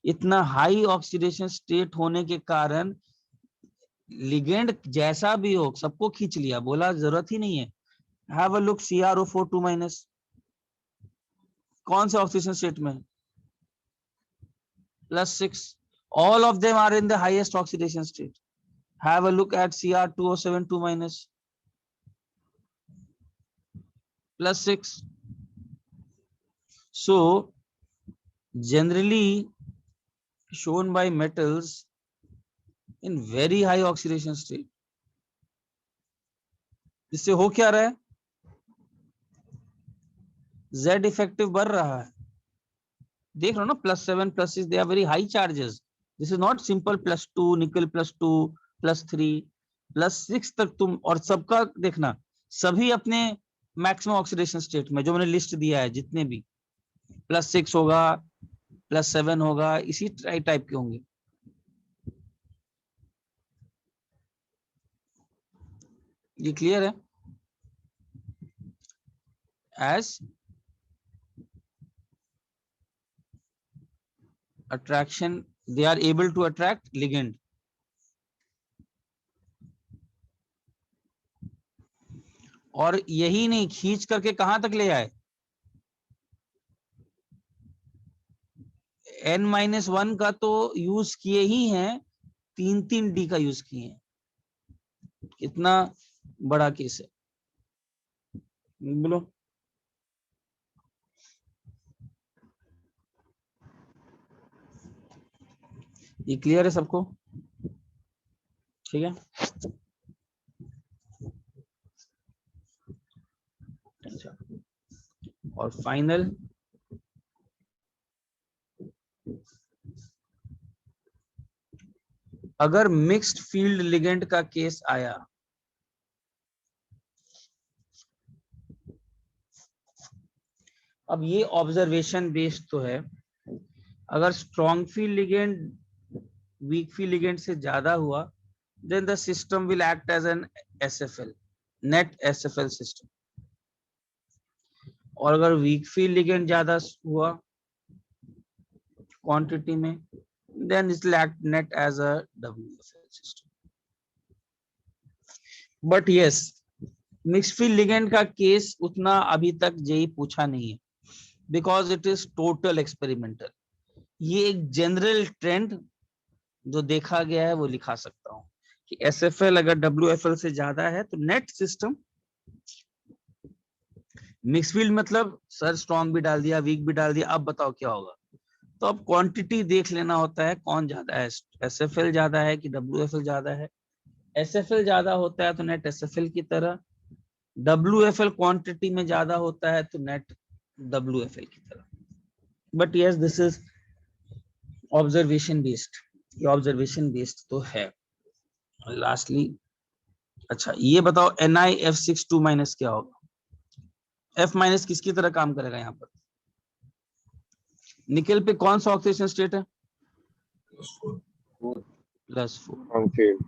इतना हाई ऑक्सीडेशन स्टेट होने के कारण लिगेंड जैसा भी हो सबको खींच लिया, बोला जरूरत ही नहीं है। हैव अ लुक CrO4 2-, कौन से ऑक्सीडेशन स्टेट में? +6। All of them are in the highest oxidation state. Have a look at Cr2O7 2-, +6। So generally shown by metals in very high oxidation state। इससे हो क्या रहा है? Z इफेक्टिव बढ़ रहा है, देख रहे हो ना, +7 +6 they are very high charges. This is not simple +2, nickel +2 +3 +6 तक तुम, और सबका देखना, सभी अपने मैक्सिमम ऑक्सीडेशन स्टेट में, जो मैंने लिस्ट दिया है जितने भी, +6 होगा, +7 होगा, इसी टाइप के होंगे। ये क्लियर है? As attraction they are able to attract ligand. और यही नहीं, खींच करके कहां तक ले आए? N-1 का तो यूज किए ही हैं, 3 डी का यूज किए हैं। कितना बड़ा केस है बोलो। ये क्लियर है सबको? ठीक है। अच्छा, और फाइनल अगर मिक्स्ड फील्ड लिगेंड का केस आया, अब ये ऑब्जर्वेशन बेस्ड तो है, अगर strong field ligand weak field ligand से ज्यादा हुआ, then the system will act as an SFL, net SFL system। और अगर वीक फील्ड लिगेंड ज्यादा हुआ क्वांटिटी में, then it will act net as a WFL system। but yes, mixed field ligand का case उतना अभी तक जेई पूछा नहीं है, because it is total experimental. ये एक जनरल ट्रेंड जो देखा गया है वो लिखा सकता हूँ कि SFL अगर WFL से ज्यादा है तो नेट सिस्टम, मिक्स फील्ड मतलब सर स्ट्रॉन्ग भी डाल दिया, वीक भी डाल दिया, अब बताओ क्या होगा? तो अब क्वांटिटी देख लेना होता है, कौन ज्यादा है, SFL ज्यादा है कि WFL ज्यादा है। SFL ज्यादा होता है तो नेट SFL की तरह, WFL क्वांटिटी में ज्यादा होता है तो नेट WFL की तरह। But yes, this is observation based, ये ऑब्जर्वेशन बेस्ड तो है। लास्टली अच्छा ये बताओ NiF62 माइनस क्या होगा? F माइनस किसकी तरह काम करेगा यहाँ पर? निकेल पे कौन सा ऑक्सीडेशन स्टेट है? +4। Strong field.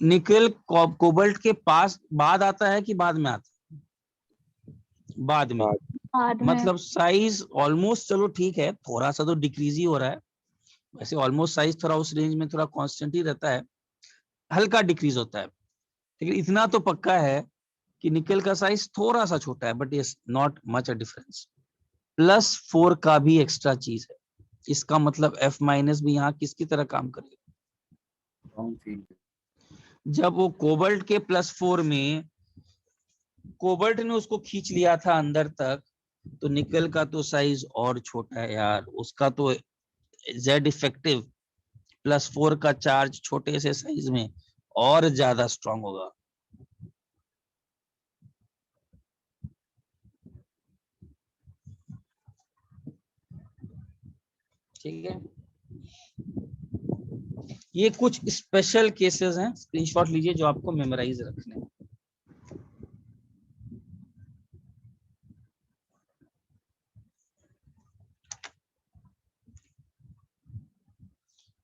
निकेल कोबाल्ट के पास बाद आता है कि बाद में आता है? बाद में। बाद में। मतलब साइज ऑलमोस्ट, चलो ठीक है, थोड़ा सा तो डिक्रीज ही हो रहा है, वैसे ऑलमोस्ट साइज थोड़ा उस रेंज में थोड़ा कांस्टेंट ही रहता है, हल्का डिक्रीज होता है, लेकिन इतना तो पक्का है कि निकेल का साइज थोड़ा सा छोटा है, but is not much a difference. +4 का भी एक्स्ट्रा चीज है, इसका मतलब F माइनस भी यहाँ किसकी तरह काम करेगा? जब वो कोबाल्ट के +4 में कोबाल्ट ने उसको खींच लिया था अंदर तक, तो निकल का तो साइज और छोटा है यार, उसका तो Z इफेक्टिव +4 का चार्ज छोटे से साइज में और ज्यादा स्ट्रांग होगा। ठीक है, ये कुछ स्पेशल केसेस हैं, स्क्रीनशॉट लीजिए जो आपको मेमोराइज रखने हैं।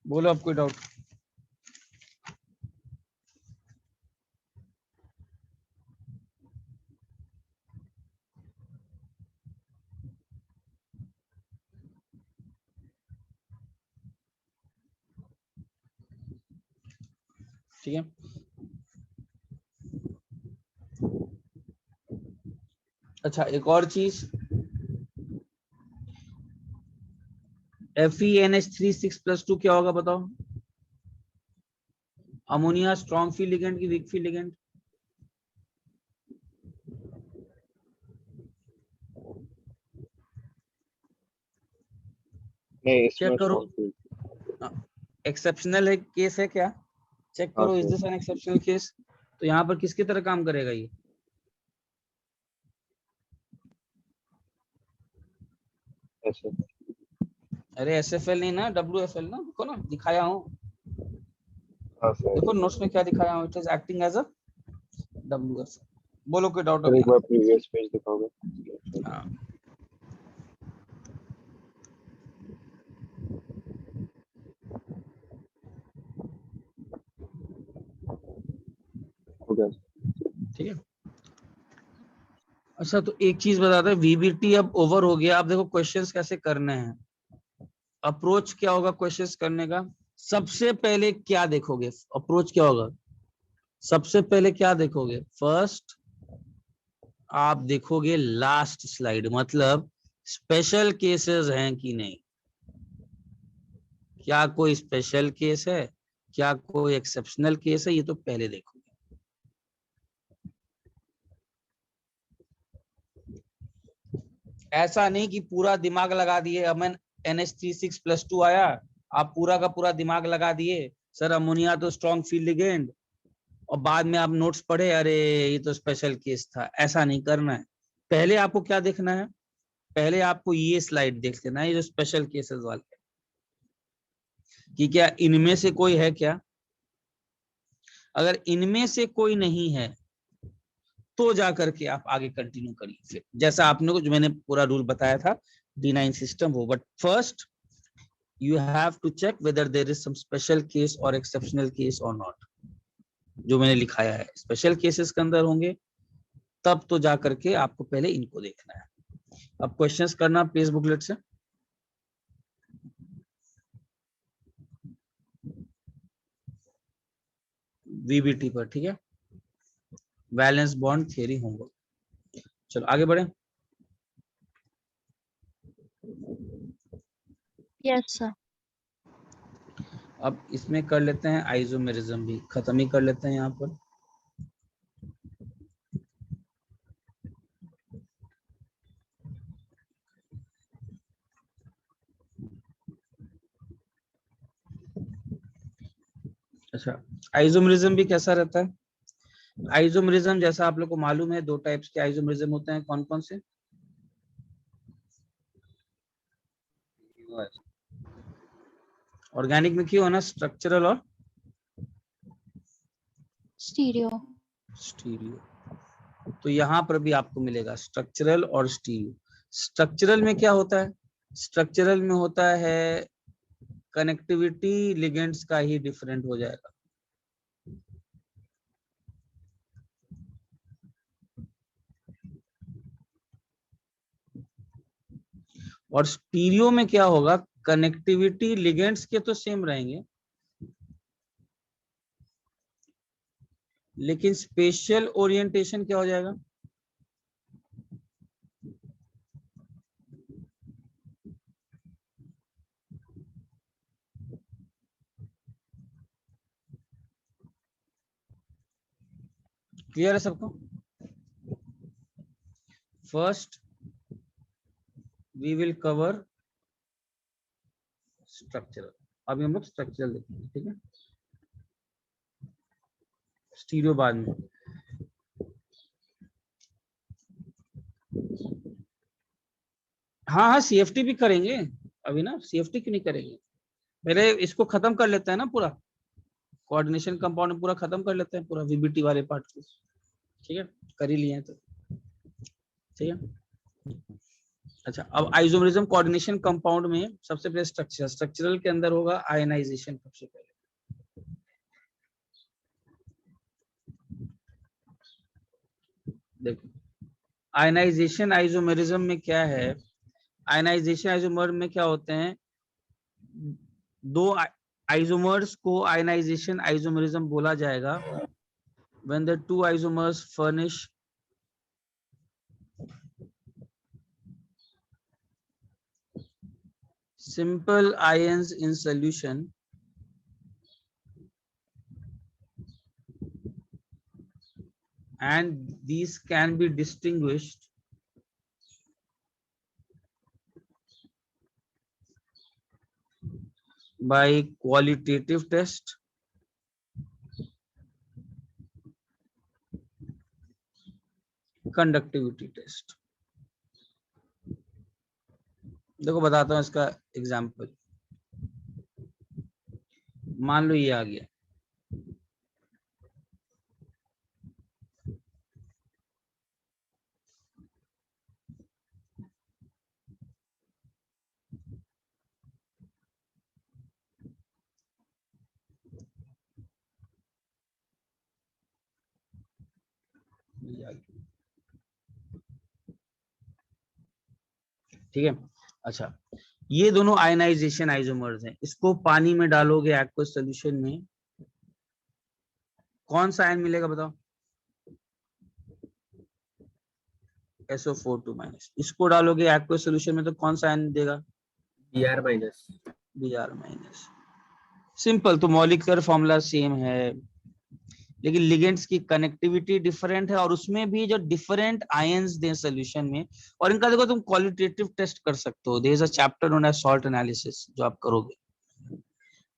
बोलो अब कोई डाउट? ठीक है, अच्छा एक और चीज, FeNH3 6+2 क्या होगा बताओ? अमोनिया स्ट्रॉन्ग फील्ड लिगेंड की वीक फील्ड लिगेंड? नहीं, इसमें चेक करो, स्ट्रॉन्ग फील्ड। एक्सेप्शनल है केस है क्या? चेक करो, is this an exceptional case? तो यहाँ पर किसकी तरह काम करेगा ये? ऐसे अरे SFL नहीं ना, WFL ना, देखो ना दिखाया हूँ, हाँ सर। देखो नोट्स में क्या दिखाया हूँ, it is acting as a WFL। बोलो कोई डाउट सर अभी? एक बार प्रीवियस पेज दिखाओगे? हाँ, हो गया। ठीक है। अच्छा, तो एक चीज बताते हैं, वीबीटी अब ओवर हो गया। आप देखो क्वेश्चंस कैसे करने हैं, अप्रोच क्या होगा क्वेश्चंस करने का। सबसे पहले क्या देखोगे, अप्रोच क्या होगा, सबसे पहले क्या देखोगे, फर्स्ट आप देखोगे लास्ट स्लाइड, मतलब स्पेशल केसेस हैं कि नहीं, क्या कोई स्पेशल केस है, क्या कोई एक्सेप्शनल केस है, ये तो पहले देखोगे। ऐसा नहीं कि पूरा दिमाग लगा दिए, अमन NH36+2 आया, आप पूरा का पूरा दिमाग लगा दिए, सर अमोनिया तो स्ट्रॉन्ग फील्ड लिगेंड, और बाद में आप नोट्स पढ़े, अरे ये तो स्पेशल केस था। ऐसा नहीं करना है। पहले आपको क्या देखना है, पहले आपको ये स्लाइड देख लेना है, ये जो स्पेशल केसेस वाले, कि क्या इनमें से कोई है क्या। अगर इनमें से कोई नहीं है तो जाकर के आप आगे कंटिन्यू करिए, फिर जैसा आपने को जो मैंने पूरा रूल बताया था D9 सिस्टम वो। But first you have to check whether there is some special case or exceptional case or not। जो मैंने लिखाया है स्पेशल केसेस के अंदर होंगे, तब तो जा करके आपको पहले इनको देखना है। अब क्वेश्चंस करना पेज बुकलेट से। वीबीटी पर, ठीक है, वैलेंस बॉन्ड थियरी होमवर्क। चलो आगे बढ़े। Yes sir. अब इसमें कर लेते हैं आइसोमेरिज्म, भी खत्म ही कर लेते हैं यहाँ पर। अच्छा, आइसोमेरिज्म भी कैसा रहता है। आइसोमेरिज्म जैसा आप लोग को मालूम है, दो टाइप्स के आइसोमेरिज्म होते हैं, कौन कौन से। ऑर्गेनिक में क्यों होना, स्ट्रक्चरल और स्टीरियो। स्टीरियो। तो यहाँ पर भी आपको मिलेगा स्ट्रक्चरल और स्टीरियो। स्ट्रक्चरल में क्या होता है, स्ट्रक्चरल में होता है कनेक्टिविटी लिगेंड्स का ही डिफरेंट हो जाएगा। और स्टीरियो में क्या होगा, कनेक्टिविटी लिगेंड्स के तो सेम रहेंगे, लेकिन स्पेशल ओरिएंटेशन क्या हो जाएगा। क्लियर है सबको। First we will cover structural, अभी हम लोग स्ट्रक्चरल देखेंगे, ठीक है, स्टीरियो बाद में। हाँ हाँ, CFT भी करेंगे अभी ना, CFT क्यों नहीं करेंगे, पहले इसको खत्म कर लेते हैं ना, पूरा कोऑर्डिनेशन कंपाउंड पूरा खत्म कर लेते हैं, पूरा VBT वाले पार्ट को, ठीक है, कर ही लिए हैं तो, ठीक है। अच्छा, अब आइसोमेरिज्म कोऑर्डिनेशन कंपाउंड में सबसे पहले स्ट्रक्चरल के अंदर होगा आयनाइजेशन सबसे पहले। देखो आयनाइजेशन आइसोमेरिज्म में क्या है, आयनाइजेशन आइसोमर में क्या होते हैं, दो आइसोमर्स को आयनाइजेशन आइसोमेरिज्म बोला जाएगा when the two isomers furnish simple ions in solution and these can be distinguished by qualitative test, conductivity test। देखो बताता हूँ इसका एग्जाम्पल, मान लो ये आ गया, ठीक है। अच्छा, ये दोनों आयनाइजेशन आइसोमर्स हैं, इसको पानी में डालोगे एक्वस सॉल्यूशन में, कौन सा आयन मिलेगा बताओ? SO4 minus. इसको डालोगे एक्वस सॉल्यूशन में तो कौन सा आयन देगा? Br minus. Br minus. Simple, तो मॉलिक्यूलर फॉर्मूला सेम है, लेकिन लिगेंड्स की कनेक्टिविटी डिफरेंट है, और उसमें भी जो डिफरेंट आयंस दें सोल्यूशन में, और इनका देखो तुम क्वालिटेटिव टेस्ट कर सकते हो। There is a chapter on salt analysis जो आप करोगे।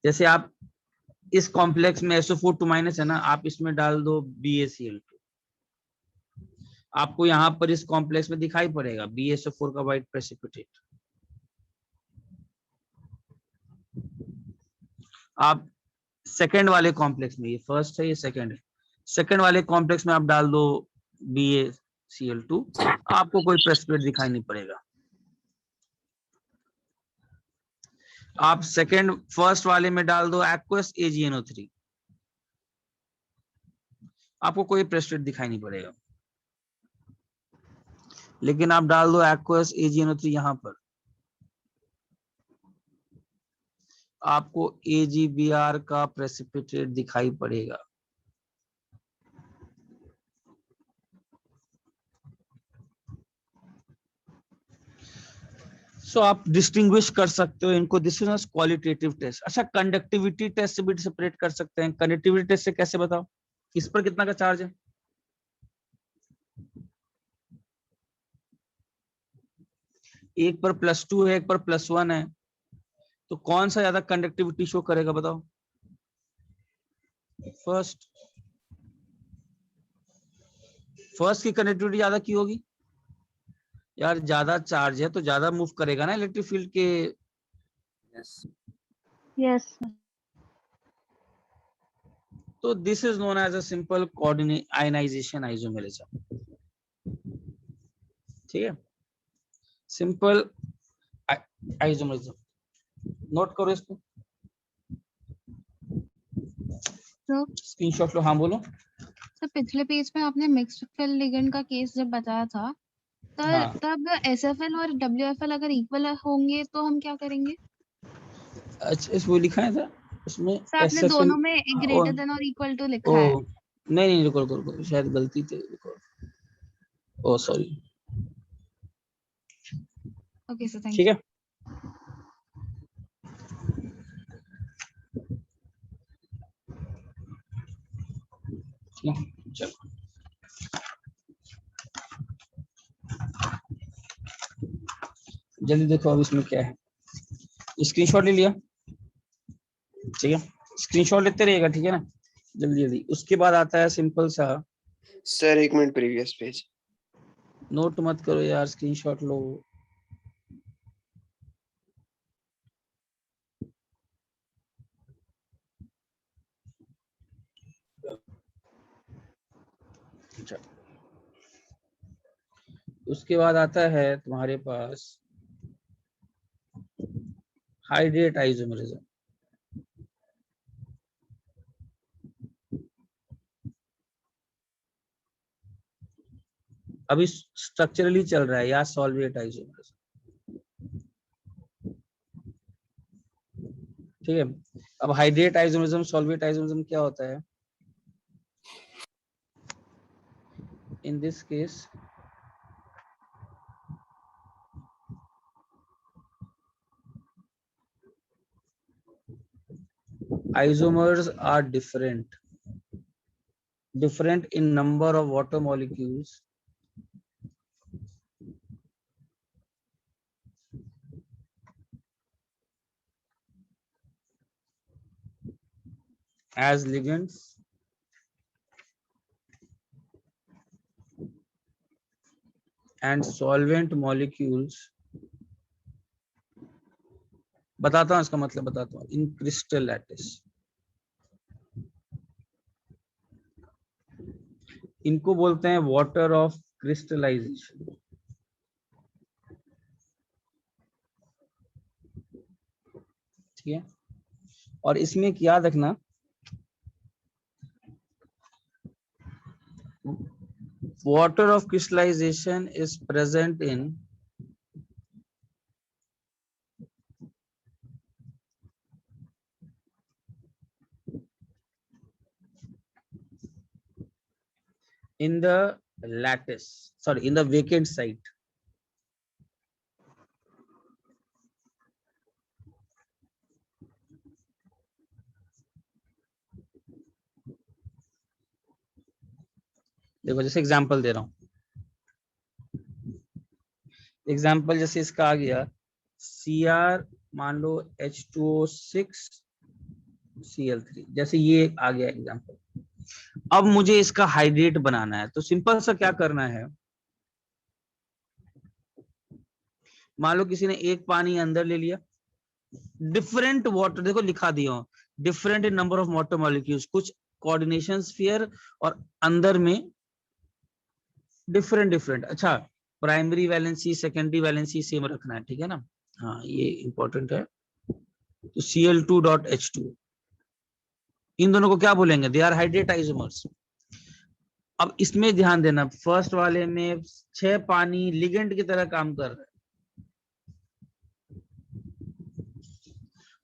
जैसे आप इस कॉम्प्लेक्स में SO4 है ना, आप इसमें डाल दो BaCl2, आपको यहाँ पर इस कॉम्प्लेक्स में दिखाई पड़ेगा BaSO4 का व्हाइट प्रेसिपिटेट। आप सेकंड वाले कॉम्प्लेक्स में, ये फर्स्ट है ये सेकंड है, सेकंड वाले कॉम्प्लेक्स में आप डाल दो BaCl2, आपको कोई प्रेसिपिटेट दिखाई नहीं पड़ेगा। आप सेकंड फर्स्ट वाले में डाल दो एक्वस AgNO3, आपको कोई प्रेसिपिटेट दिखाई नहीं पड़ेगा। लेकिन आप डाल दो एक्वस AgNO3 यहां पर, आपको AgBr का प्रेसिपिटेट दिखाई पड़ेगा। सो आप डिस्टिंग्विश कर सकते हो इनको, दिस इज क्वालिटेटिव टेस्ट। अच्छा, कंडक्टिविटी टेस्ट से भी सेपरेट कर सकते हैं। कंडक्टिविटी टेस्ट से कैसे बताओ? इस पर कितना का चार्ज है? एक पर +2 है, एक पर +1 है, तो कौन सा ज्यादा कंडक्टिविटी शो करेगा बताओ? फर्स्ट की कंडक्टिविटी ज्यादा की होगी यार, ज्यादा चार्ज है तो ज्यादा मूव करेगा ना इलेक्ट्रिक फील्ड के। यस। तो this is known as a simple coordinate ionization isomerism. ठीक है, सिंपल आइसोमेरिज्म, नोट करो इसको, तो स्क्रीनशॉट लो। हाँ बोलो। सर पिछले पेज में आपने मिक्स्ड फिल लिगेंड का केस जब बताया था, हाँ, तब SFL और WFL अगर इक्वल होंगे तो हम क्या करेंगे? अच्छा इसमें लिखा है था उसमें सर आपने SFL। दोनों में ओ, ग्रेटर देन और इक्वल टू लिखा है। ओ नहीं, रुको रुको रुको, शायद गलती थी, रुको, ओ सॉरी। ओके सर, थैंक ठीक यू। है, चलो जल्दी देखो अब इसमें क्या है। स्क्रीनशॉट ले लिया? ठीक है, स्क्रीनशॉट लेते रहिएगा, ठीक है ना, जल्दी जल्दी। उसके बाद आता है सिंपल सा, sir 1 minute, previous page. Note मत करो यार, स्क्रीनशॉट लो। अच्छा, उसके बाद आता है तुम्हारे पास हाइड्रेट आइसोमेरिज्म। अभी स्ट्रक्चरली चल रहा है या सॉल्वेट आइसोमेरिज्म। ठीक है, अब हाइड्रेट आइसोमेरिज्म सॉल्वेट आइसोमेरिज्म क्या होता है? In this case isomers are different in number of water molecules as ligands and solvent molecules। बताता हूँ इसका मतलब, बताता हूँ। इन क्रिस्टल लैटिस, इनको बोलते हैं वाटर ऑफ क्रिस्टलाइजेशन। ठीक है, और इसमें याद रखना water of crystallization is present in the lattice, sorry, in the vacant site. देखो जैसे एग्जांपल दे रहा हूँ, एग्जांपल जैसे इसका आ गया Cr, मान लो H2O6 Cl3, जैसे ये आ गया एग्जांपल। अब मुझे इसका हाइड्रेट बनाना है, तो सिंपल सा क्या करना है, मान लो किसी ने एक पानी अंदर ले लिया, डिफरेंट वाटर, देखो लिखा दिया हो, different in number of water molecules, कुछ कोऑर्डिनेशन स्फीयर और अंदर में डिफरेंट डिफरेंट। अच्छा, primary valency secondary valency same रखना है, ठीक है ना? हाँ, ये इंपॉर्टेंट है। तो Cl2.H2, इन दोनों को क्या बोलेंगे? They are hydrate isomers. अब इसमें ध्यान देना, फर्स्ट वाले में 6 पानी लिगेंड की तरह काम कर रहा है,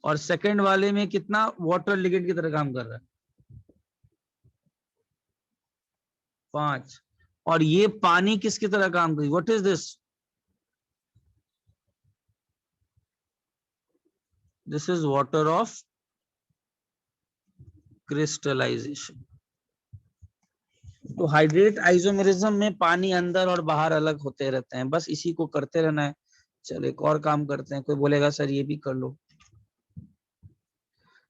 और सेकंड वाले में कितना वाटर लिगेंड की तरह काम कर रहा है? 5। और ये पानी किसकी तरह काम कर, what is this? This is water of crystallization. तो हाइड्रेट आइसोमेरिज्म में पानी अंदर और बाहर अलग होते रहते हैं, बस इसी को करते रहना है। चलो एक और काम करते हैं, कोई बोलेगा सर ये भी कर लो।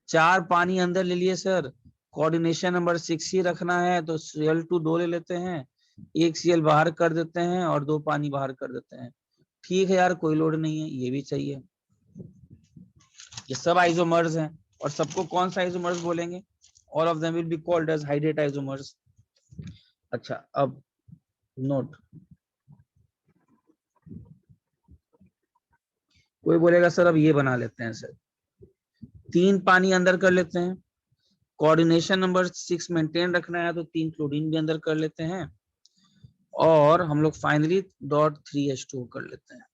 4 पानी अंदर ले लिए सर, कोऑर्डिनेशन नंबर 6 ही रखना है, तो Cl2 2 ले लेते हैं, 1 Cl बाहर कर देते हैं और 2 पानी बाहर कर देते हैं। ठीक है यार, कोई लोड नहीं है, ये भी चाहिए। ये सब आइसोमर्स हैं, और सबको कौन सा आइसोमर्स बोलेंगे? All of them will be called as hydrate isomers. अच्छा, अब नोट, कोई बोलेगा सर अब ये बना लेते हैं सर, 3 पानी अंदर कर लेते हैं, कोऑर्डिनेशन नंबर 6 मेंटेन रखना है, तो 3 क्लोरीन भी अंदर कर लेते हैं, और हम लोग फाइनली .3H2 कर लेते हैं।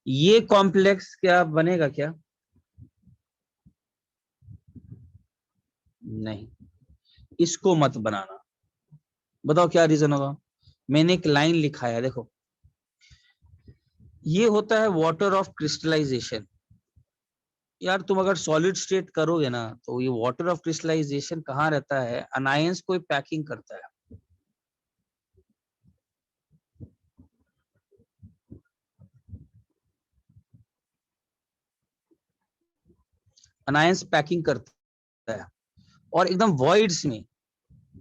ये कॉम्प्लेक्स क्या बनेगा क्या? नहीं, इसको मत बनाना। बताओ क्या रीजन होगा? मैंने एक लाइन लिखा है, देखो, ये होता है वाटर ऑफ क्रिस्टलाइजेशन। यार तुम अगर सॉलिड स्टेट करोगे ना, तो ये वाटर ऑफ क्रिस्टलाइजेशन कहाँ रहता है? अनायंस को पैकिंग करता है। अनायंस पैकिंग करता है, और एकदम वॉइड्स में,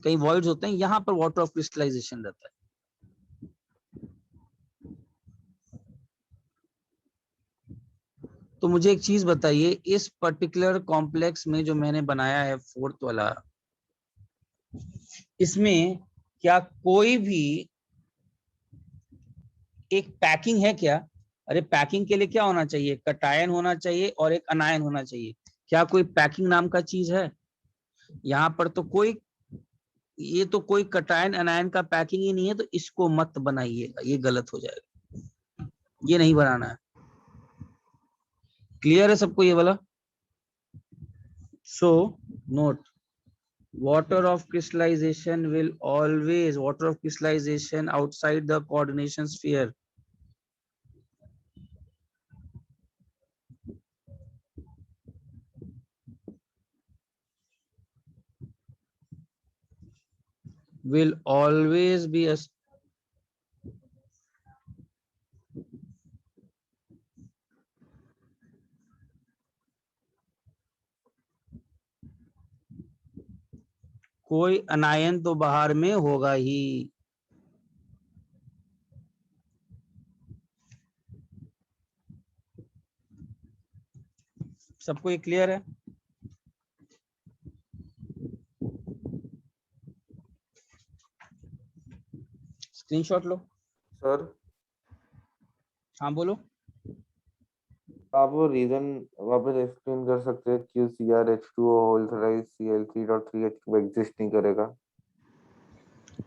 कई वॉइड्स होते हैं, यहां पर वाटर ऑफ क्रिस्टलाइजेशन रहता है। तो मुझे एक चीज बताइए, इस पर्टिकुलर कॉम्प्लेक्स में जो मैंने बनाया है 4th वाला, इसमें क्या कोई भी एक पैकिंग है क्या? अरे पैकिंग के लिए क्या होना चाहिए? कटायन होना चाहिए और एक अनायन होना चाहिए। क्या कोई पैकिंग नाम का चीज है? यहाँ पर तो कोई, ये तो कोई कटायन अनायन का पैकिंग ही नहीं है, तो इसको मत बनाइएगा, ये गलत हो जाएगा, ये नहीं बनाना है। क्लियर है सबको ये वाला? So note, water of crystallization will always, water of crystallization outside the coordination sphere will always be a कोई अनायन तो बाहर में होगा ही। सबको ये क्लियर है? स्क्रीनशॉट लो। सर हाँ बोलो। आप वो रीजन वापस एक्सप्लेन कर सकते हैं क्यों CrH2O whole thrice Cl3.3H2 exist नहीं करेगा?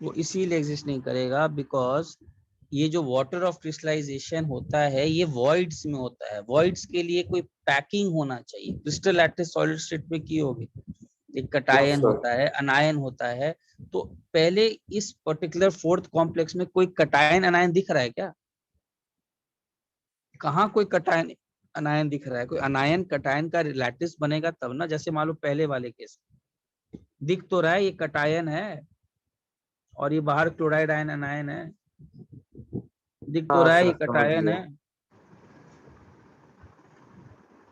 वो इसीलिए एग्जिस्ट नहीं करेगा बिकॉज ये जो वाटर ऑफ क्रिस्टलाइजेशन होता है ये वॉइड्स में होता है। वॉइड्स के लिए कोई पैकिंग होना चाहिए। क्रिस्टल लैटिस सॉलिड स्टेट में की होगी, एक कटायन sir. होता है, अनायन होता है। तो पहले इस पर्टिकुलर फोर्थ कॉम्प्लेक्स में कोई कटायन अनायन दिख रहा है क्या? कहाँ कोई कटायन अनायन दिख रहा है? कोई अनायन कटायन का लैटिस बनेगा तब ना। जैसे मान लो पहले वाले केस दिख तो रहा है ये कटायन है और ये बाहर क्लोराइड आयन अनायन है, दिख तो हाँ रहा है ये सर, समझ कटायन गया। है।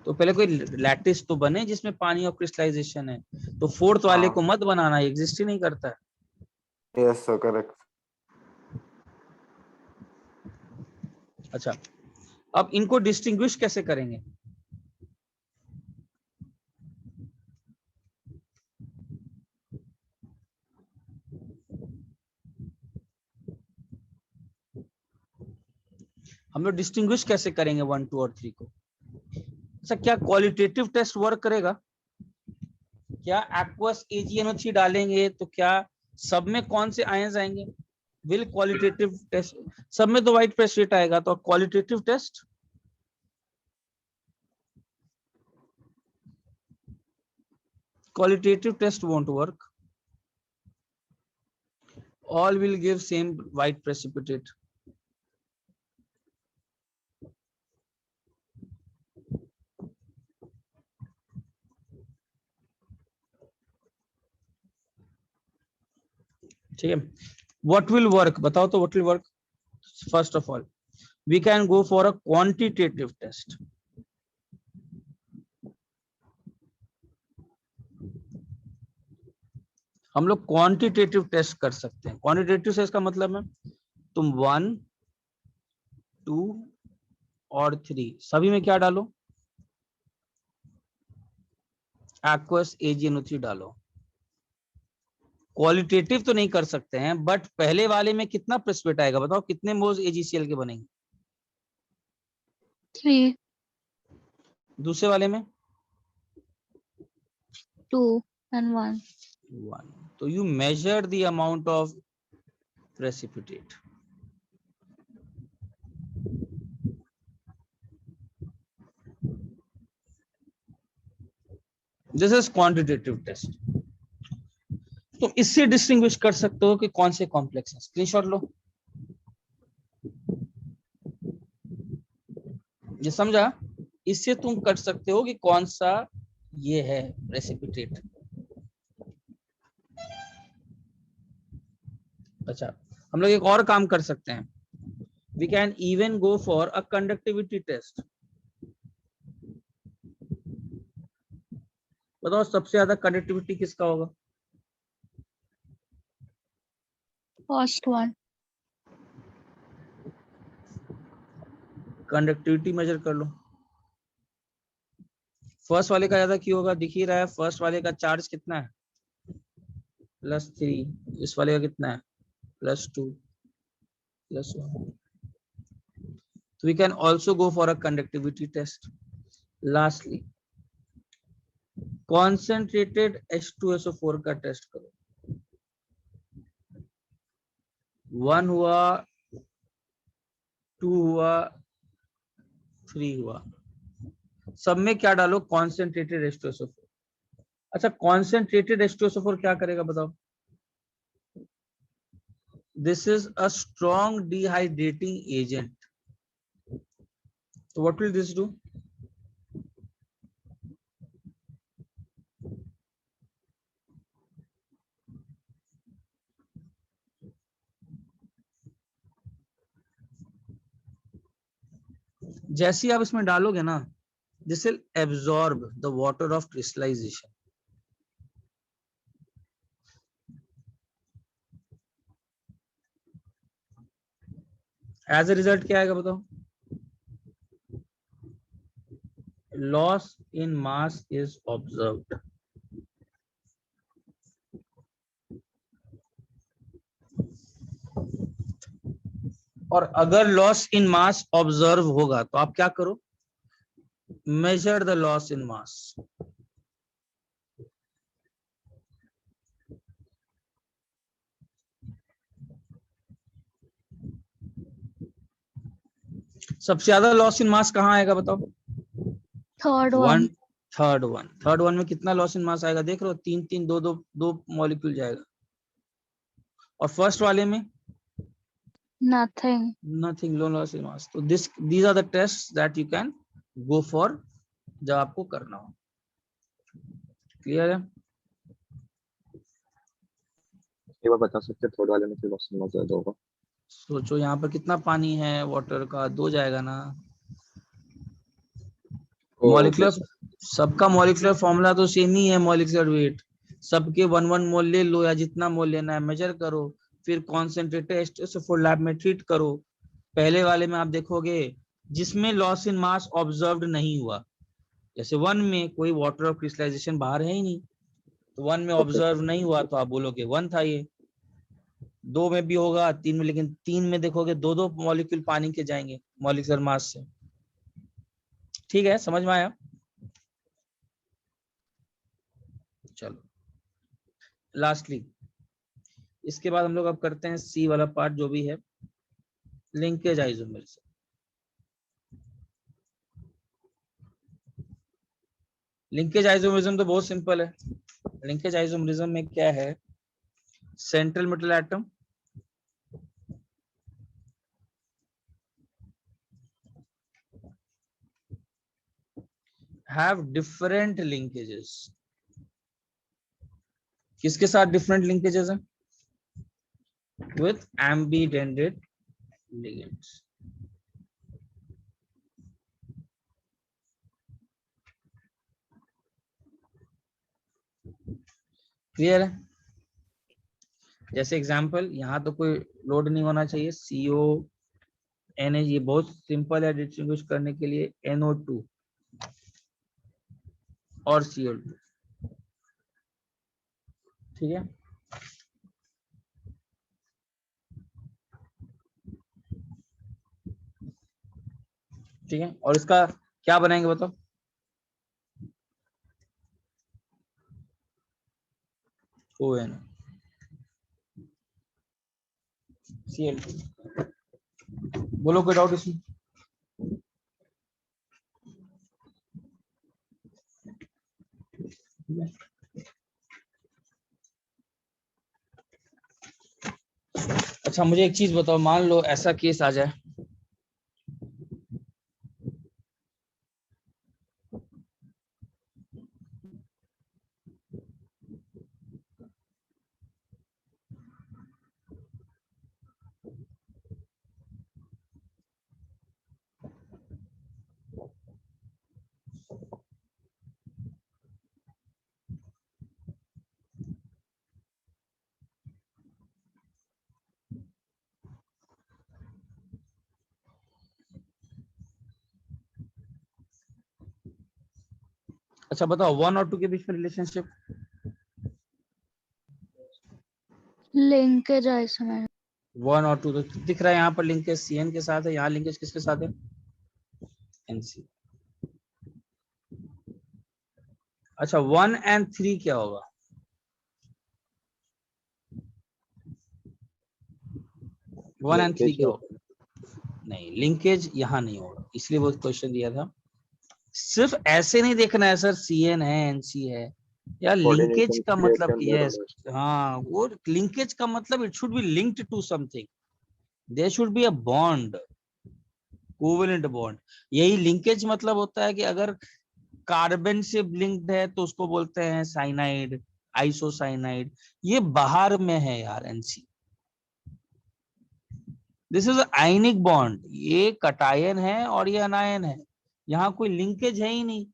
तो पहले कोई लैटिस तो बने जिसमें पानी ऑफ क्रिस्टलाइजेशन है। तो फोर्थ वाले हाँ। को मत बनाना, एग्जिस्ट ही नहीं करता है। Yes sir, correct. अच्छा, अब इनको डिस्टिंग्विश कैसे करेंगे? हम लोग डिस्टिंग्विश कैसे करेंगे 1, 2 और 3 को? अच्छा, क्या क्वालिटेटिव टेस्ट वर्क करेगा? क्या एक्वस AgNO3 डालेंगे तो क्या सब में कौन से आयंस आएंगे? विल क्वालिटेटिव टेस्ट, सब में तो व्हाइट प्रेसिपिटेट आएगा, तो qualitative test won't work. All will give same white precipitate. ठीक है, what will work बताओ तो, what will work? First of all we can go for a quantitative test. हम लोग क्वांटिटेटिव टेस्ट कर सकते हैं। क्वांटिटेटिव टेस्ट का मतलब है तुम 1, 2 और 3 सभी में क्या डालो? एक्वस AgNO3 डालो। क्वालिटेटिव तो नहीं कर सकते हैं, बट पहले वाले में कितना प्रेसिपिटेट आएगा बताओ? कितने मोल्स AgCl के बनेंगे? 3, दूसरे वाले में 2 and 1. 1. तो you measure the amount of precipitate. This is quantitative test. तो इससे डिस्टिंग्विश कर सकते हो कि कौन से कॉम्प्लेक्स है। स्क्रीनशॉट लो, ये समझा? इससे तुम कर सकते हो कि कौन सा ये है प्रेसिपिटेट। अच्छा, हम लोग एक और काम कर सकते हैं। We can even go for a conductivity test. बताओ सबसे ज्यादा कंडक्टिविटी किसका होगा? First one. कंडक्टिविटी मेजर कर लो। फर्स्ट वाले का ज्यादा क्यों होगा? दिख ही रहा है, फर्स्ट वाले का चार्ज कितना है? +3। इस वाले का कितना है? +2 +1। So we can also go for a conductivity test. Lastly, concentrated H2SO4 का टेस्ट करो। 1 हुआ, 2 हुआ, 3 हुआ, सब में क्या डालो? Concentrated H2SO4। अच्छा, कॉन्सेंट्रेटेड H2SO4 क्या करेगा बताओ? This is a strong dehydrating agent. तो व्हाट विल दिस डू? जैसे आप इसमें डालोगे ना, this will absorb the water of crystallization. As a result क्या आएगा बताओ? Loss in mass is observed. और अगर लॉस इन मास ऑब्जर्व होगा तो आप क्या करो? मेजर द लॉस इन मास। सबसे ज्यादा लॉस इन मास कहाँ आएगा बताओ? Third one one. Third one में कितना लॉस इन मास आएगा देख रहे हो? 3 3 2 2 2 मॉलिक्यूल जाएगा। और फर्स्ट वाले में nothing. Nothing, low loss in mass. तो these are the test that you can go for जब आपको करना हो। क्लियर है? एक बार बता सकते हैं थर्ड वाले में लॉस इन मास ज्यादा होगा? सोचो यहाँ पर कितना पानी है वाटर का, 2 जाएगा ना। मॉलिक्यूलर सबका मॉलिक्यूलर फॉर्मूला तो सेम ही है, मॉलिक्यूलर वेट सबके 1 1 मोल ले लो, या जितना मोल लेना है मेजर करो, फिर कॉन्सेंट्रेटेड फॉर लैब में ट्रीट करो। पहले वाले में आप देखोगे जिसमें लॉस इन मास ऑब्जर्व्ड नहीं हुआ, जैसे 1 में कोई वाटर ऑफ क्रिस्टलाइजेशन बाहर है ही नहीं, तो 1 में ऑब्जर्व नहीं हुआ तो आप बोलोगे 1 था ये। 2 में भी होगा, 3 में, लेकिन 3 में देखोगे 2 2 मॉलिक्यूल पानी के जाएंगे मॉलिक्यूलर मास से। ठीक है, समझ में आया? चलो लास्टली इसके बाद हम लोग अब करते हैं सी वाला पार्ट जो भी है, लिंकेज आइसोमर्स। लिंकेज आइसोमरिज्म तो बहुत सिंपल है। लिंकेज आइसोमरिज्म में क्या है? Central metal atom have different linkages। किसके साथ डिफरेंट लिंकेजेस हैं? With ambidended ligands। क्लियर है? जैसे एग्जांपल, यहाँ तो कोई लोड नहीं होना चाहिए, CONH, ये बहुत सिंपल है डिस्टिंग्विश करने के लिए, NO2 और Cl2। ठीक है, ठीक है। और इसका क्या बनाएंगे बताओ? ONO Cl2। बोलो कोई डाउट इसमें? अच्छा मुझे एक चीज बताओ, मान लो ऐसा केस आ जाए, अच्छा बताओ 1 और 2 के बीच में रिलेशनशिप? Linkage isomer. 1 और 2 तो दिख रहा है यहाँ पर लिंकेज CN के साथ है, यहाँ लिंकेज किसके साथ है? NC। अच्छा 1 और 3 क्या होगा? 1 और 3 क्या होगा? नहीं, लिंकेज यहाँ नहीं होगा, इसलिए वो क्वेश्चन दिया था। सिर्फ ऐसे नहीं देखना है सर CN है NC है, यार लिंकेज का मतलब यस, हाँ वो लिंकेज का मतलब it should be linked to something, there should be a bond, covalent bond. यही लिंकेज मतलब होता है कि अगर कार्बन से लिंक्ड है तो उसको बोलते हैं साइनाइड, आइसोसाइनाइड। ये बाहर में है यार NC, this is ionic bond, ये कटायन है और ये अनायन है, यहाँ कोई लिंकेज है ही नहीं।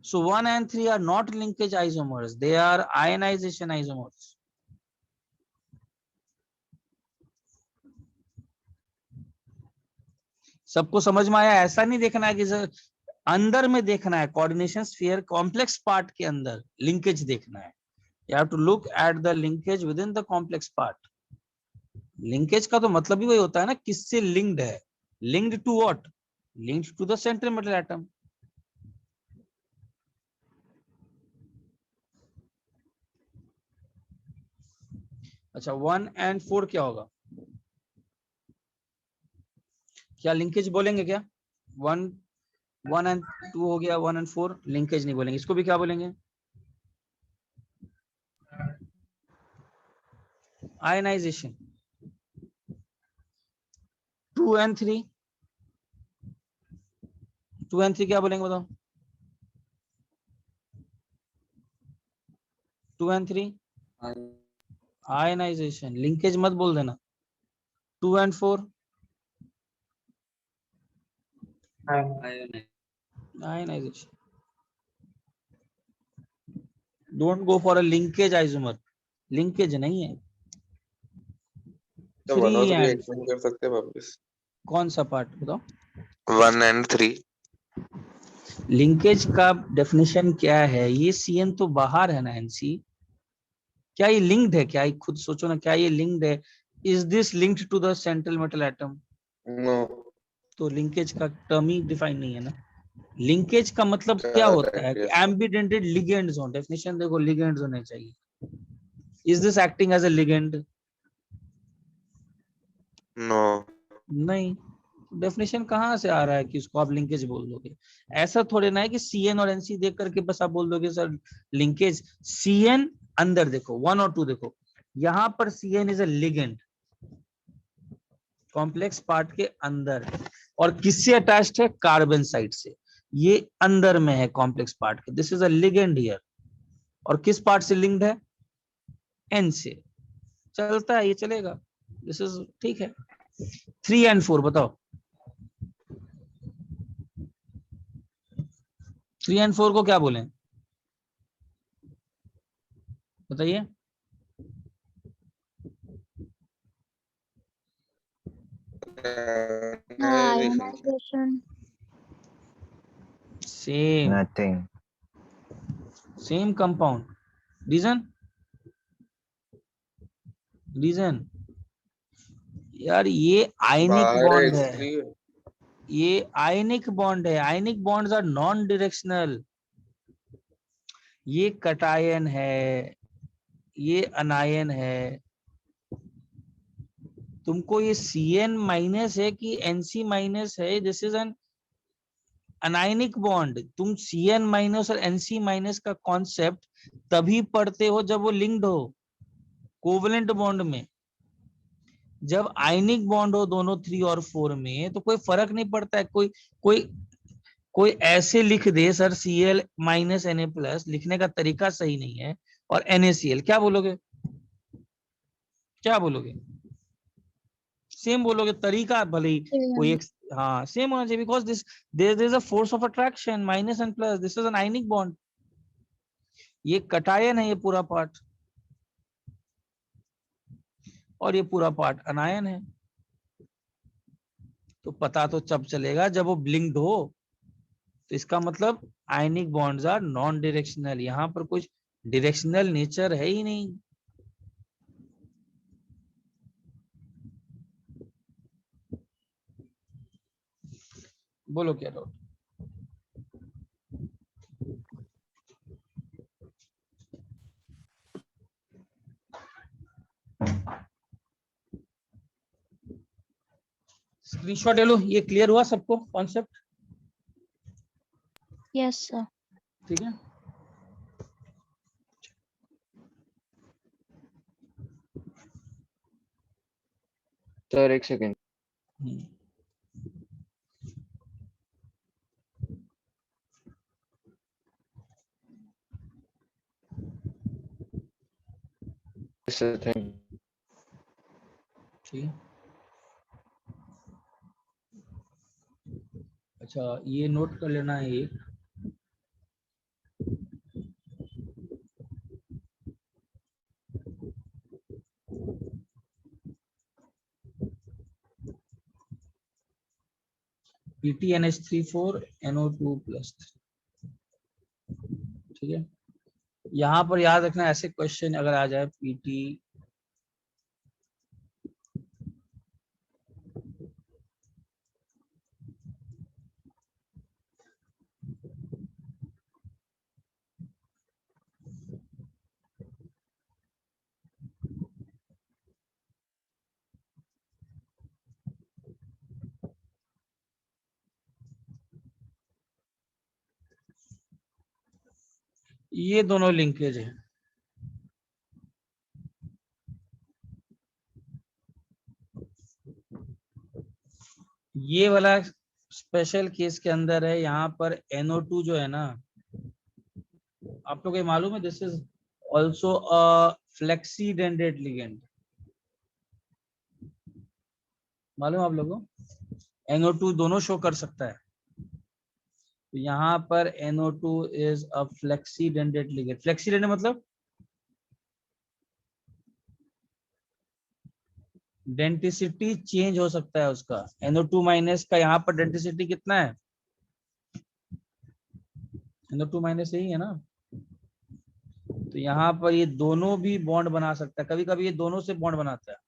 सो 1 और 3 are not linkage isomers, they are ionization isomers. सबको समझ में आया? ऐसा नहीं देखना है कि अंदर में देखना है, कोऑर्डिनेशन स्फीयर कॉम्प्लेक्स पार्ट के अंदर लिंकेज देखना है। You have to look at the linkage within the complex part. Linkage का तो मतलब ही वही होता है ना, किससे लिंक्ड है, linked to what, linked to the central metal atom. अच्छा 1 और 4 क्या होगा? क्या लिंकेज बोलेंगे क्या? वन 1 एंड 2 हो गया, 1 एंड 4 लिंकेज नहीं बोलेंगे, इसको भी क्या बोलेंगे? आयनाइजेशन। 2 एंड 3, 2 एंड 3 क्या बोलेंगे बताओ? 2 एंड 3 आयनाइजेशन, लिंकेज मत बोल देना। 2 and 4 ionization. Don't go for a linkage isomer, linkage नहीं है। तो 1 और 3 एक्सप्लेन कर सकते हैं वापस? कौन सा पार्ट बताओ? 1 एंड 3 लिंकेज का डेफिनेशन क्या है? ये सीएन तो बाहर है ना एनसी, क्या ये लिंक्ड है? क्या ये खुद सोचो ना, क्या ये लिंक्ड है? Is this linked to the central metal atom? No. तो लिंकेज का टर्म ही डिफाइन नहीं है ना। लिंकेज का मतलब क्या होता है कि एम्बिडेंटेड लिगेंड्स हो। डेफिनेशन देखो, लिगेंड्स होने चाहिए। Is this acting as a ligand? No. नहीं। डेफिनेशन कहाँ से आ रहा है कि उसको आप लिंकेज बोल दोगे? ऐसा थोड़े ना है कि सीएन और एनसी देख करके बस आप बोल दोगे सर लिंकेज। सीएन अंदर देखो, 1 और 2 देखो, यहां पर CN is a ligand complex part के अंदर, और किससे अटैच्ड है? कार्बन साइड से। ये अंदर में है कॉम्प्लेक्स पार्ट के, this is a ligand here. और किस पार्ट से लिंक्ड है? एन से। चलता है, ये चलेगा, दिस इज ठीक है। 3 एंड 4 बताओ। 3 एंड 4 को क्या बोलें? बताइए। Ionization. Same, Nothing. Same compound. Reason? Reason यार, ये आयनिक बाहर है बॉन्ड है, इसलिए। ये आयनिक बॉन्ड है। Ionic bonds are non directional. ये कटायन है, ये अनायन है। तुमको ये Cn माइनस है कि Nc माइनस है, this is N anionic bond. तुम Cn माइनस और Nc माइनस का कॉन्सेप्ट तभी पढ़ते हो जब वो लिंक्ड हो कोवलेंट बॉन्ड में। जब आयनिक बॉन्ड हो दोनों 3 और 4 में तो कोई फर्क नहीं पड़ता है। कोई कोई कोई ऐसे लिख दे sir Cl minus Na plus, लिखने का तरीका सही नहीं है, और NaCl, क्या बोलोगे? क्या बोलोगे? सेम बोलोगे, तरीका भले ही कोई एक, हाँ सेम होना चाहिए, because this there is a force of attraction minus and plus, this is an ionic bond. ये कटायन है, ये पूरा पार्ट, और ये पूरा पार्ट अनायन है। तो पता तो तब चलेगा जब वो ब्लिंक्ड हो। तो इसका मतलब ionic bonds are non directional, यहाँ पर कुछ डायरेक्शनल नेचर है ही नहीं। बोलो क्या डाउट? स्क्रीनशॉट ले लो। ये क्लियर हुआ सबको कॉन्सेप्ट? Yes sir. ठीक है। सर एक सेकंड। हम्म। थैंक ठीक है। अच्छा, ये नोट कर लेना है एक, PtNH34 NO2 प्लस। ठीक है, यहाँ पर याद रखना, ऐसे क्वेश्चन अगर आ जाए पीटी ये दोनों लिंकेज है। ये वाला स्पेशल केस के अंदर है, यहाँ पर NO2 जो है ना, आप लोग को मालूम है this is also a flexi dentate ligand, मालूम आप लोगों को? NO2 दोनों शो कर सकता है, तो यहाँ पर NO2 is a flexi dentate ligand. Flexi dentate मतलब डेंटिसिटी चेंज हो सकता है उसका। NO2 माइनस का यहाँ पर डेंटिसिटी कितना है? NO2 माइनस यही है ना, तो यहाँ पर ये दोनों भी बॉन्ड बना सकता है, कभी कभी ये दोनों से बॉन्ड बनाता है।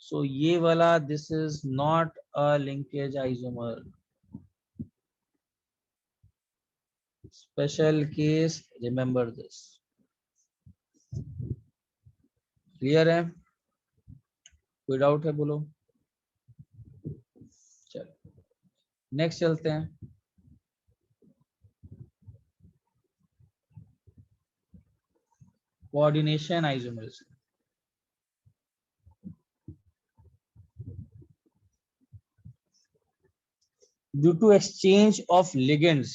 सो ये वाला this is not a linkage isomer, special case, remember this. Clear है? कोई डाउट है बोलो। चलो नेक्स्ट चलते हैं। Coordination isomerism. Due to exchange of ligands,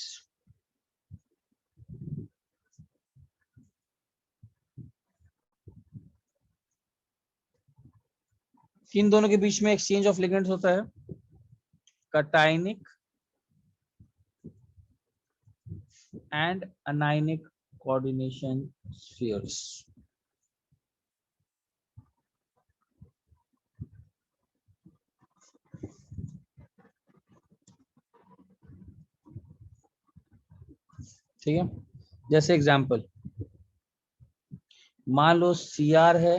किन दोनों के बीच में एक्सचेंज ऑफ लिगेंड्स होता है? cationic and anionic coordination spheres। ठीक है, जैसे एग्जांपल मान लो Cr है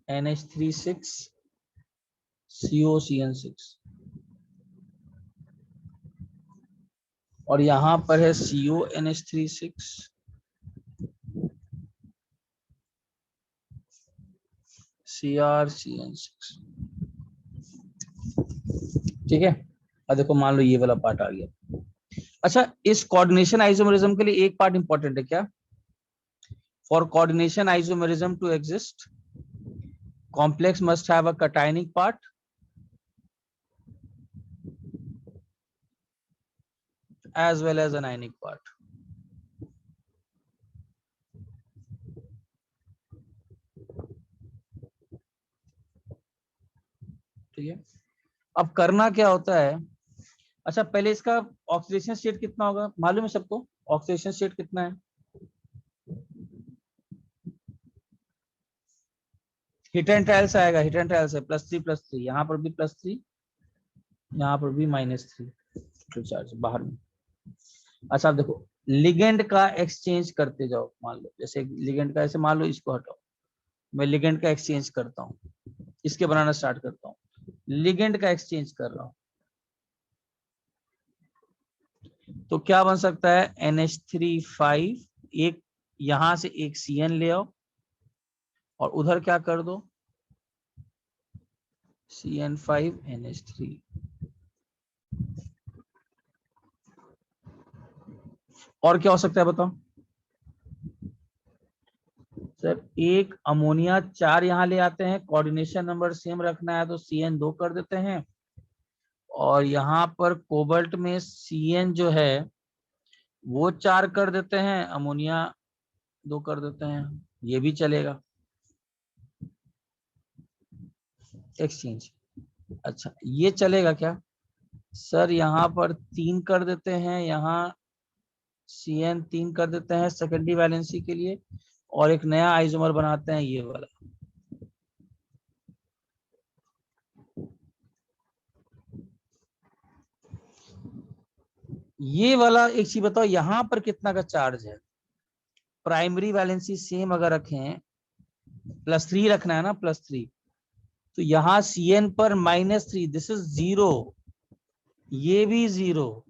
NH36 COCN6 और यहां पर है CONH36 CrCN6। ठीक है, अब देखो मान लो ये वाला पार्ट आ गया। अच्छा, इस कोऑर्डिनेशन आइसोमरिज्म के लिए एक पार्ट इंपॉर्टेंट है क्या? For coordination isomerism to exist, complex must have a cationic part as well as an ionic part। ठीक है, अब करना क्या होता है? अच्छा, पहले इसका ऑक्सीडेशन स्टेट कितना होगा मालूम है सबको? ऑक्सीडेशन स्टेट कितना है? हिट एंड ट्रायल से आएगा, हिट एंड ट्रायल से +3 यहाँ पर भी +3 यहाँ पर भी -3 चार्ज बाहर में। अच्छा अब देखो, लिगेंड का एक्सचेंज करते जाओ। मान लो जैसे लिगेंड का, ऐसे मान लो इसको हटाओ, मैं लिगेंड का एक्सचेंज करता हूँ, इसके बनाना स्टार्ट करता हूँ, लिगेंड का एक्सचेंज कर रहा हूँ, तो क्या बन सकता है? NH3 एक यहां से एक CN ले आओ और उधर क्या कर दो? CN5 NH3। और क्या हो सकता है बताओ सर? एक अमोनिया 4 यहाँ ले आते हैं, कोऑर्डिनेशन नंबर सेम रखना है तो CN2 कर देते हैं, और यहाँ पर कोबाल्ट में CN जो है वो 4 कर देते हैं, अमोनिया 2 कर देते हैं, ये भी चलेगा एक्सचेंज। अच्छा ये चलेगा क्या सर? यहाँ पर 3 कर देते हैं, यहाँ CN3 कर देते हैं सेकेंडरी वैलेंसी के लिए, और एक नया आइसोमर बनाते हैं ये वाला। ये वाला एक चीज बताओ, यहाँ पर कितना का चार्ज है? प्राइमरी वैलेंसी सेम अगर रखें, +3 रखना है ना, +3, तो यहाँ CN पर -3, दिस इज 0, ये भी 0,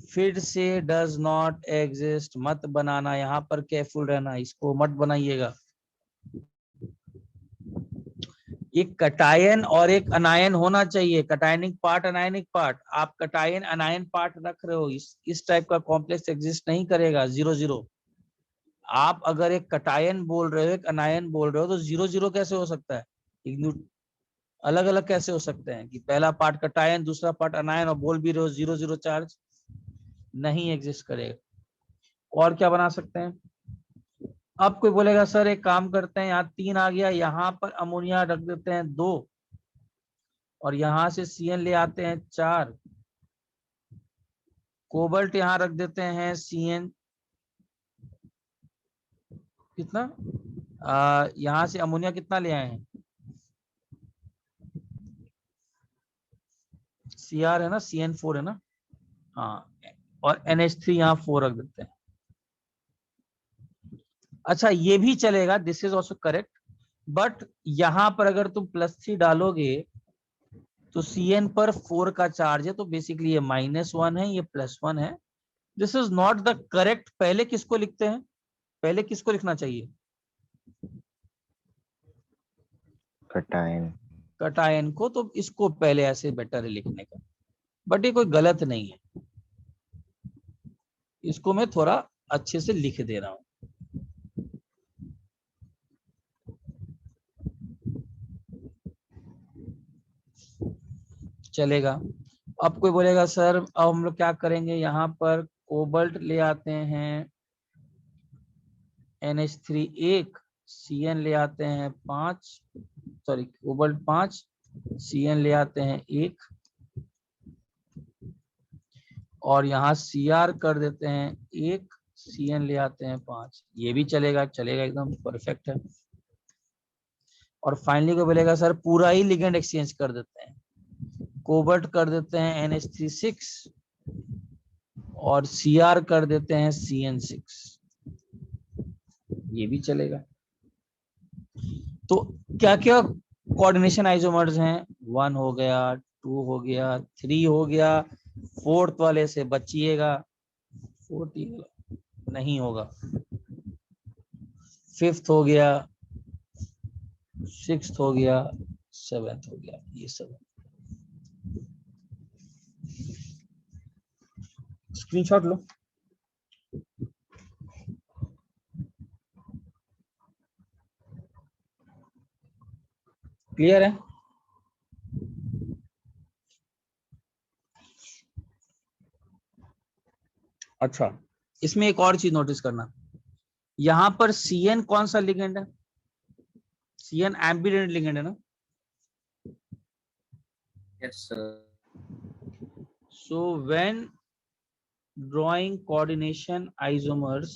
फिर से डज नॉट एग्जिस्ट मत बनाना, यहाँ पर केयरफुल रहना, इसको मत बनाइएगा। एक कटायन और एक अनायन होना चाहिए, कटायनिक पार्ट अनायनिक पार्ट। आप कटायन अनायन पार्ट रख रहे हो, इस टाइप का कॉम्प्लेक्स एग्जिस्ट नहीं करेगा 0 0। आप अगर एक कटायन बोल रहे हो एक अनायन बोल रहे हो तो 0 0 कैसे हो सकता है? अलग अलग कैसे हो सकते हैं कि पहला पार्ट कटायन दूसरा पार्ट अनायन और बोल भी रहे हो 0 0 चार्ज? नहीं एग्जिस्ट करेगा। और क्या बना सकते हैं? अब कोई बोलेगा सर एक काम करते हैं, यहाँ 3 आ गया, यहाँ पर अमोनिया रख देते हैं 2 और यहाँ से CN ले आते हैं 4, कोबल्ट यहाँ रख देते हैं CN कितना, यहाँ से अमोनिया कितना ले आए हैं, Cr है ना, CN4 है ना, हाँ, और NH3 यहाँ 4 रख देते हैं। अच्छा ये भी चलेगा, this is also correct, but यहाँ पर अगर तुम +3 डालोगे तो CN पर 4 का चार्ज है, तो बेसिकली ये -1 है, ये +1 है। This is not the correct. पहले किसको लिखते हैं? पहले किसको लिखना चाहिए? कटायन। कटायन को, तो इसको पहले ऐसे बेटर है लिखने का, बट ये कोई गलत नहीं है, इसको मैं थोड़ा अच्छे से लिख दे रहा हूं। चलेगा। अब कोई बोलेगा सर अब हम लोग क्या करेंगे, यहाँ पर कोबल्ट ले आते हैं NH3 1, CN ले आते हैं 5, सॉरी कोबल्ट 5, CN ले आते हैं 1 और यहाँ Cr कर देते हैं 1, CN ले आते हैं 5। ये भी चलेगा, चलेगा, एकदम परफेक्ट है। और फाइनली कोई बोलेगा सर पूरा ही लिगेंड एक्सचेंज कर देते हैं, कोबल्ट कर देते हैं NH3 6 और Cr कर देते हैं CN 6, ये भी चलेगा। तो क्या क्या कोऑर्डिनेशन आइसोमर्स हैं? 1 हो गया, 2 हो गया, 3 हो गया, 4th वाले से बचिएगा, 4th नहीं होगा, 5th हो गया, 6th हो गया, 7th हो गया, ये सब स्क्रीनशॉट लो। क्लियर है? अच्छा इसमें एक और चीज नोटिस करना, यहां पर CN कौन सा लिगेंड है? CN एम्बिडेंट लिगेंड है ना? Yes, sir. So when drawing coordination isomers,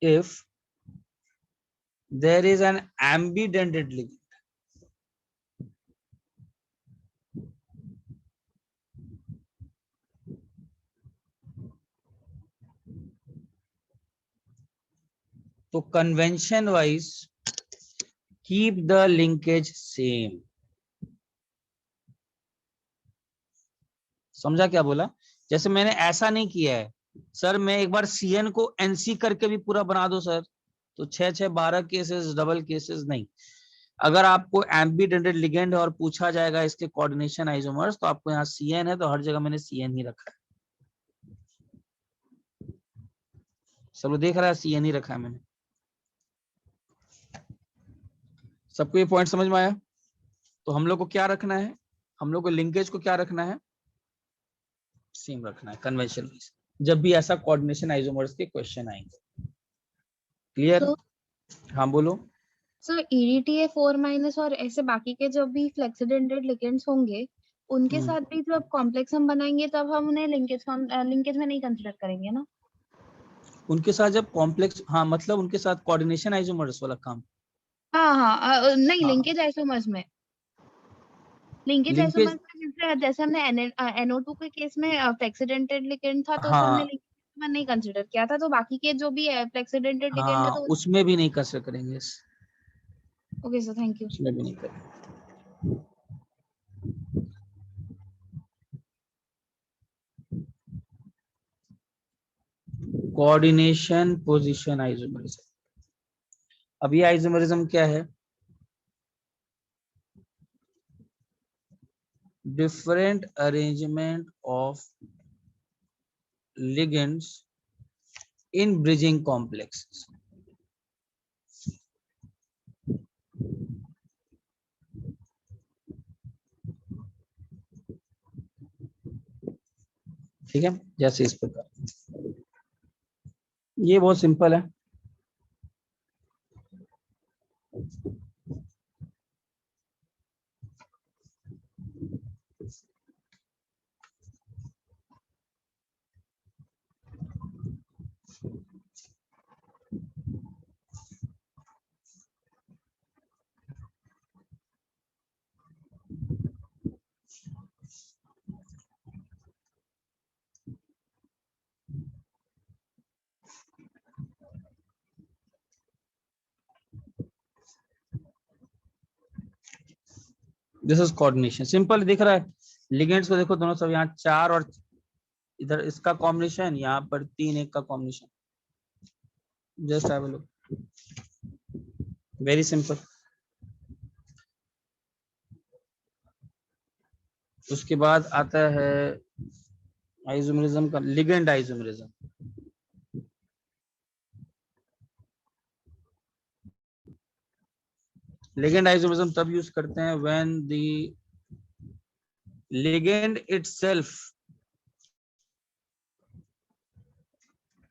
if there is an ambidented ligand, तो convention wise keep the linkage same। समझा क्या बोला? जैसे मैंने ऐसा नहीं किया है सर, मैं एक बार CN को NC करके भी पूरा बना दो सर, तो 6 6 12 केसेस, डबल केसेस नहीं। अगर आपको एम्बिडेंटेड लिगेंड और पूछा जाएगा इसके कोऑर्डिनेशन आइसोमर्स, तो आपको यहाँ CN है तो हर जगह मैंने CN ही रखा है। सब लोग देख रहा है, CN ही रखा है मैंने। सबको ये पॉइंट समझ में आया? तो हम लोग को क्या रखना है, हम लोग को लिंकेज को क्या रखना है, सेम रखना है कन्वेंशन, जब भी ऐसा कोऑर्डिनेशन आइसोमर्स के क्वेश्चन आएंगे। क्लियर? हाँ बोलो। सर EDTA 4- और ऐसे बाकी के जो भी फ्लेक्सिडेंटेड लिगेंड्स होंगे उनके साथ भी जब कॉम्प्लेक्स हम बनाएंगे तब हम उन्हें लिंकेज में नहीं कंसीडर करेंगे ना? उनके साथ जब कॉम्प्लेक्स, हाँ मतलब उनके साथ कोऑर्डिनेशन आइसोमर्स वाला काम। हाँ नहीं, हाँ। लिंकेज आइसोमर्स में, लिंकेज लिंकेज, आइसोमर्स में जैसे हमने NO2 के केस में फ्लेक्सिडेंटेड लिगेंड था तो उसे हमने हाँ लिंकेज में नहीं कंसीडर किया था, तो बाकी के जो भी फ्लेक्सिडेंटेड लिगेंड है हाँ तो उसमें भी नहीं कंसीडर करेंगे, ओके सर, थैंक यू। उसमें भी नहीं करेंगे। Coordination position isomerism. अब ये आइसोमरिज्म क्या है? Different arrangement of ligands in bridging complexes। ठीक है, जैसे इस प्रकार। ये बहुत सिंपल है। This is coordination. सिंपल दिख रहा है। लिगेंड्स को देखो, दोनों सब यहाँ 4 और इधर इसका कॉम्बिनेशन, यहाँ पर 3 एक का combination. Just have a look, very simple. उसके बाद आता है आइसोमरिज्म का लिगेंड आइसोमरिज्म। लिगेंड आइसोमरिज्म तब यूज करते हैं when the ligand itself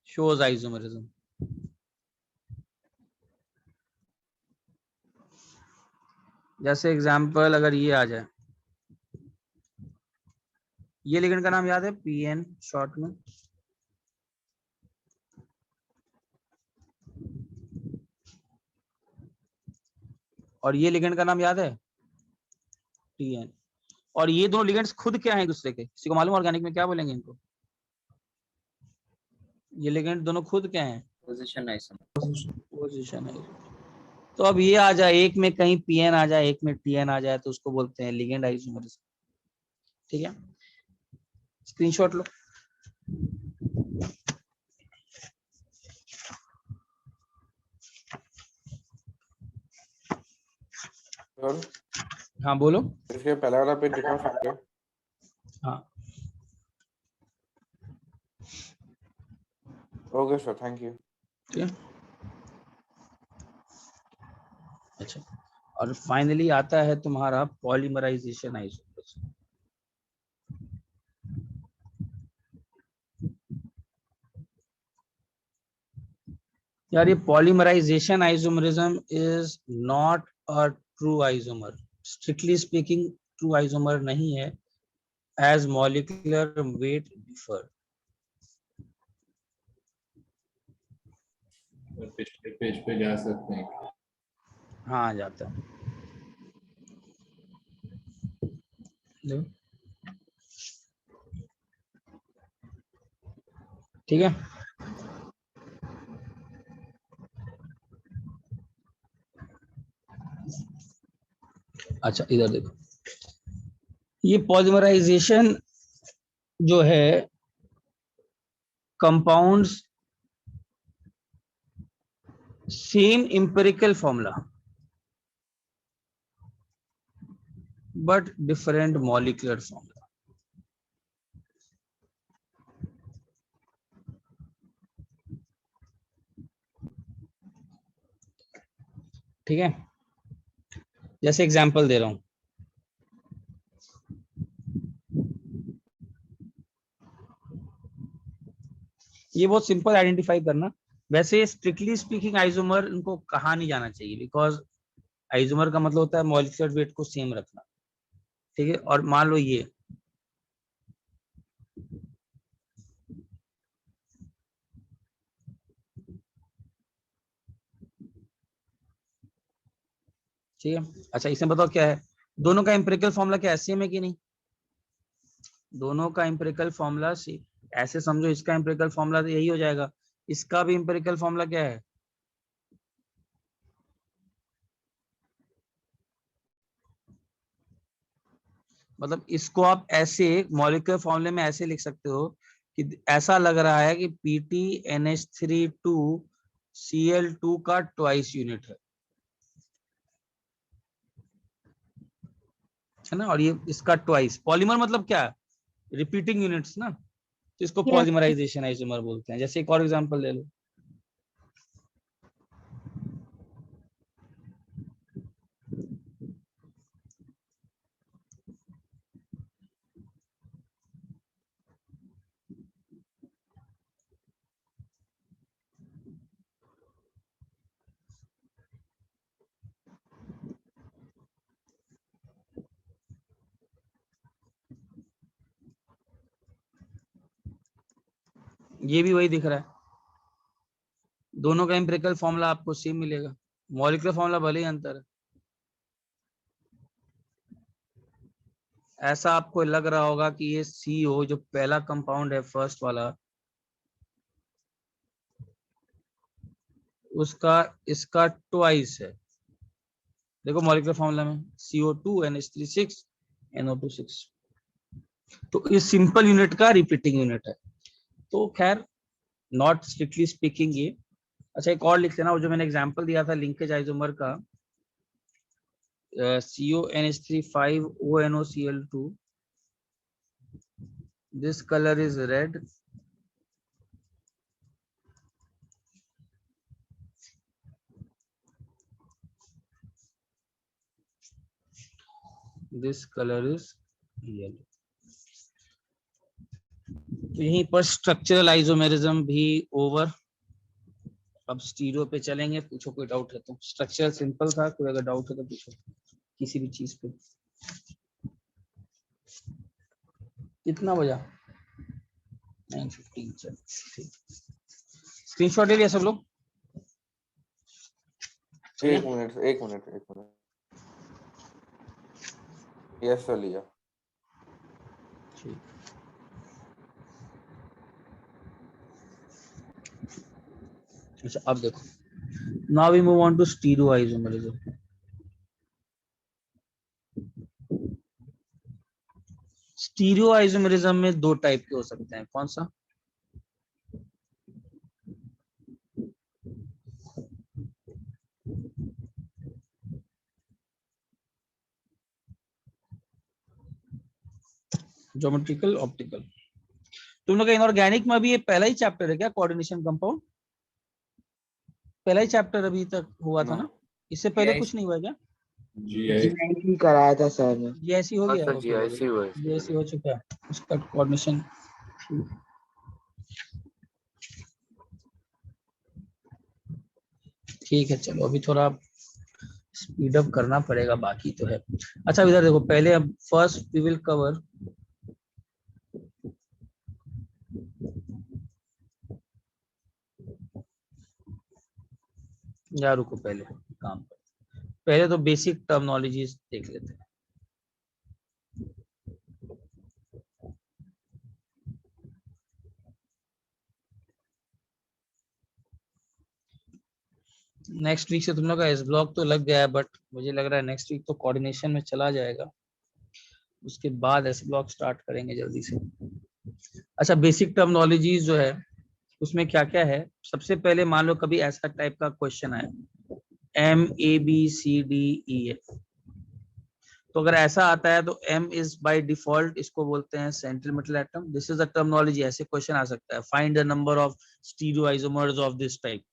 shows isomerism। जैसे एग्जांपल अगर ये आ जाए, ये लिगेंड का नाम याद है, PN शॉर्ट में। और ये लिगेंड का नाम याद है, TN। और ये दोनों लिगेंड्स खुद क्या हैं दूसरे के? किसी को मालूम ऑर्गेनिक में क्या बोलेंगे इनको? ये लिगेंड दोनों खुद क्या हैं? Position isomer. पोजीशन है। तो अब ये आ जाए, एक में कहीं PN आ जाए, एक में TN आ जाए, तो उसको बोलते हैं लिगेंड आइसोमरिज्म। ठीक है, स्क्रीनशॉट लो। सर हाँ बोलो। इसके पहला वाला पेज दिखा सकते हैं? हाँ ओके सर, थैंक यू। ठीक है। अच्छा, और फाइनली आता है तुम्हारा पॉलीमराइजेशन आइसोमरिज्म। यार ये polymerization isomerism is not a true isomer. Strictly speaking true isomer नहीं है, एज मॉलिक्यूलर वेट डिफर। पिछले पेज पे जा सकते हैं। हाँ जाता है। लो। ठीक है, अच्छा इधर देखो, ये पॉलीमराइजेशन जो है compounds same empirical formula but different molecular formula. ठीक है, जैसे एग्जांपल दे रहा हूं, ये बहुत सिंपल आइडेंटिफाई करना। वैसे स्ट्रिक्टली स्पीकिंग आइसोमर इनको कहा नहीं जाना चाहिए, बिकॉज आइसोमर का मतलब होता है मॉलिक्यूलर वेट को सेम रखना। ठीक है, और मान लो ये ठीक है। अच्छा इसमें बताओ क्या है, दोनों का एम्पिरिकल फॉर्मूला क्या है, सेम है कि नहीं? दोनों का एम्पिरिकल फॉर्मूला ऐसे समझो, इसका एम्पिरिकल फॉर्मूला तो यही हो जाएगा, इसका भी एम्पिरिकल फॉर्मूला क्या है? मतलब इसको आप ऐसे मॉलिक्यूलर फॉर्मूले में ऐसे लिख सकते हो कि ऐसा लग रहा है कि PTNH3 2Cl2 का ट्वाइस यूनिट है ना, और ये इसका ट्वाइस। पॉलीमर मतलब क्या है? रिपीटिंग यूनिट्स ना, तो इसको Yes. पॉलीमराइजेशन आइसोमर बोलते हैं। जैसे एक और एग्जांपल ले लो, ये भी वही दिख रहा है, दोनों का एम्पिरिकल फॉर्मूला आपको सेम मिलेगा, मॉलिक्यूलर फॉर्मूला भले ही अंतर है। ऐसा आपको लग रहा होगा कि ये CO जो पहला कंपाउंड है फर्स्ट वाला, उसका इसका ट्वाइस है। देखो मॉलिक्यूलर फॉर्मूला में CO2 NH3 6 NO2 6, तो इस सिंपल यूनिट का रिपीटिंग यूनिट है। तो खैर नॉट स्ट्रिक्टली स्पीकिंग ये। अच्छा एक और लिख लेना, वो जो मैंने एग्जांपल दिया था लिंकेज आइसोमर का, CONH3 5 ONOCl2, this color is red, this color is yellow। तो यहीं पर स्ट्रक्चरल आइसोमेरिज्म भी ओवर। अब स्टीरियो पे चलेंगे, पूछो कोई डाउट है तो। स्ट्रक्चर सिंपल था, कोई अगर डाउट है तो पूछो किसी भी चीज पे। कितना बजा? 9:15। चल ठीक, स्क्रीनशॉट ले लिया सब लोग? एक मिनट यस सर लिया। ठीक, अच्छा अब देखो, now we move on to stereo isomerism. Stereo isomerism में दो टाइप के हो सकते हैं, कौन सा? Geometrical, optical. तुम लोग इनऑर्गेनिक में भी ये पहला ही चैप्टर है क्या, कोऑर्डिनेशन कंपाउंड? पहला ही चैप्टर अभी तक हुआ था ना, इससे पहले कुछ नहीं हुआ क्या? GI कराया था सर ने। GIC हो गया? GIC हुआ है। GIC हो चुका है, उसका कोऑर्डिनेशन। ठीक है चलो, अभी थोड़ा स्पीड अप करना पड़ेगा, बाकी तो है। अच्छा इधर देखो, पहले अब फर्स्ट वी विल कवर या रुको, पहले काम पर, पहले तो बेसिक टर्मिनोलॉजीज देख लेते हैं। नेक्स्ट वीक से तुम लोग का एस ब्लॉक तो लग गया है, बट मुझे लग रहा है नेक्स्ट वीक तो कोऑर्डिनेशन में चला जाएगा, उसके बाद एस ब्लॉक स्टार्ट करेंगे जल्दी से। अच्छा बेसिक टर्मिनोलॉजीज जो है उसमें क्या क्या है, सबसे पहले मान लो कभी ऐसा टाइप का क्वेश्चन आया MABCDEF, तो अगर ऐसा आता है तो M इज बाय डिफॉल्ट, इसको बोलते हैं central metal atom. This is the terminology. ऐसे क्वेश्चन आ सकता है, find the number of stereo isomers of this type.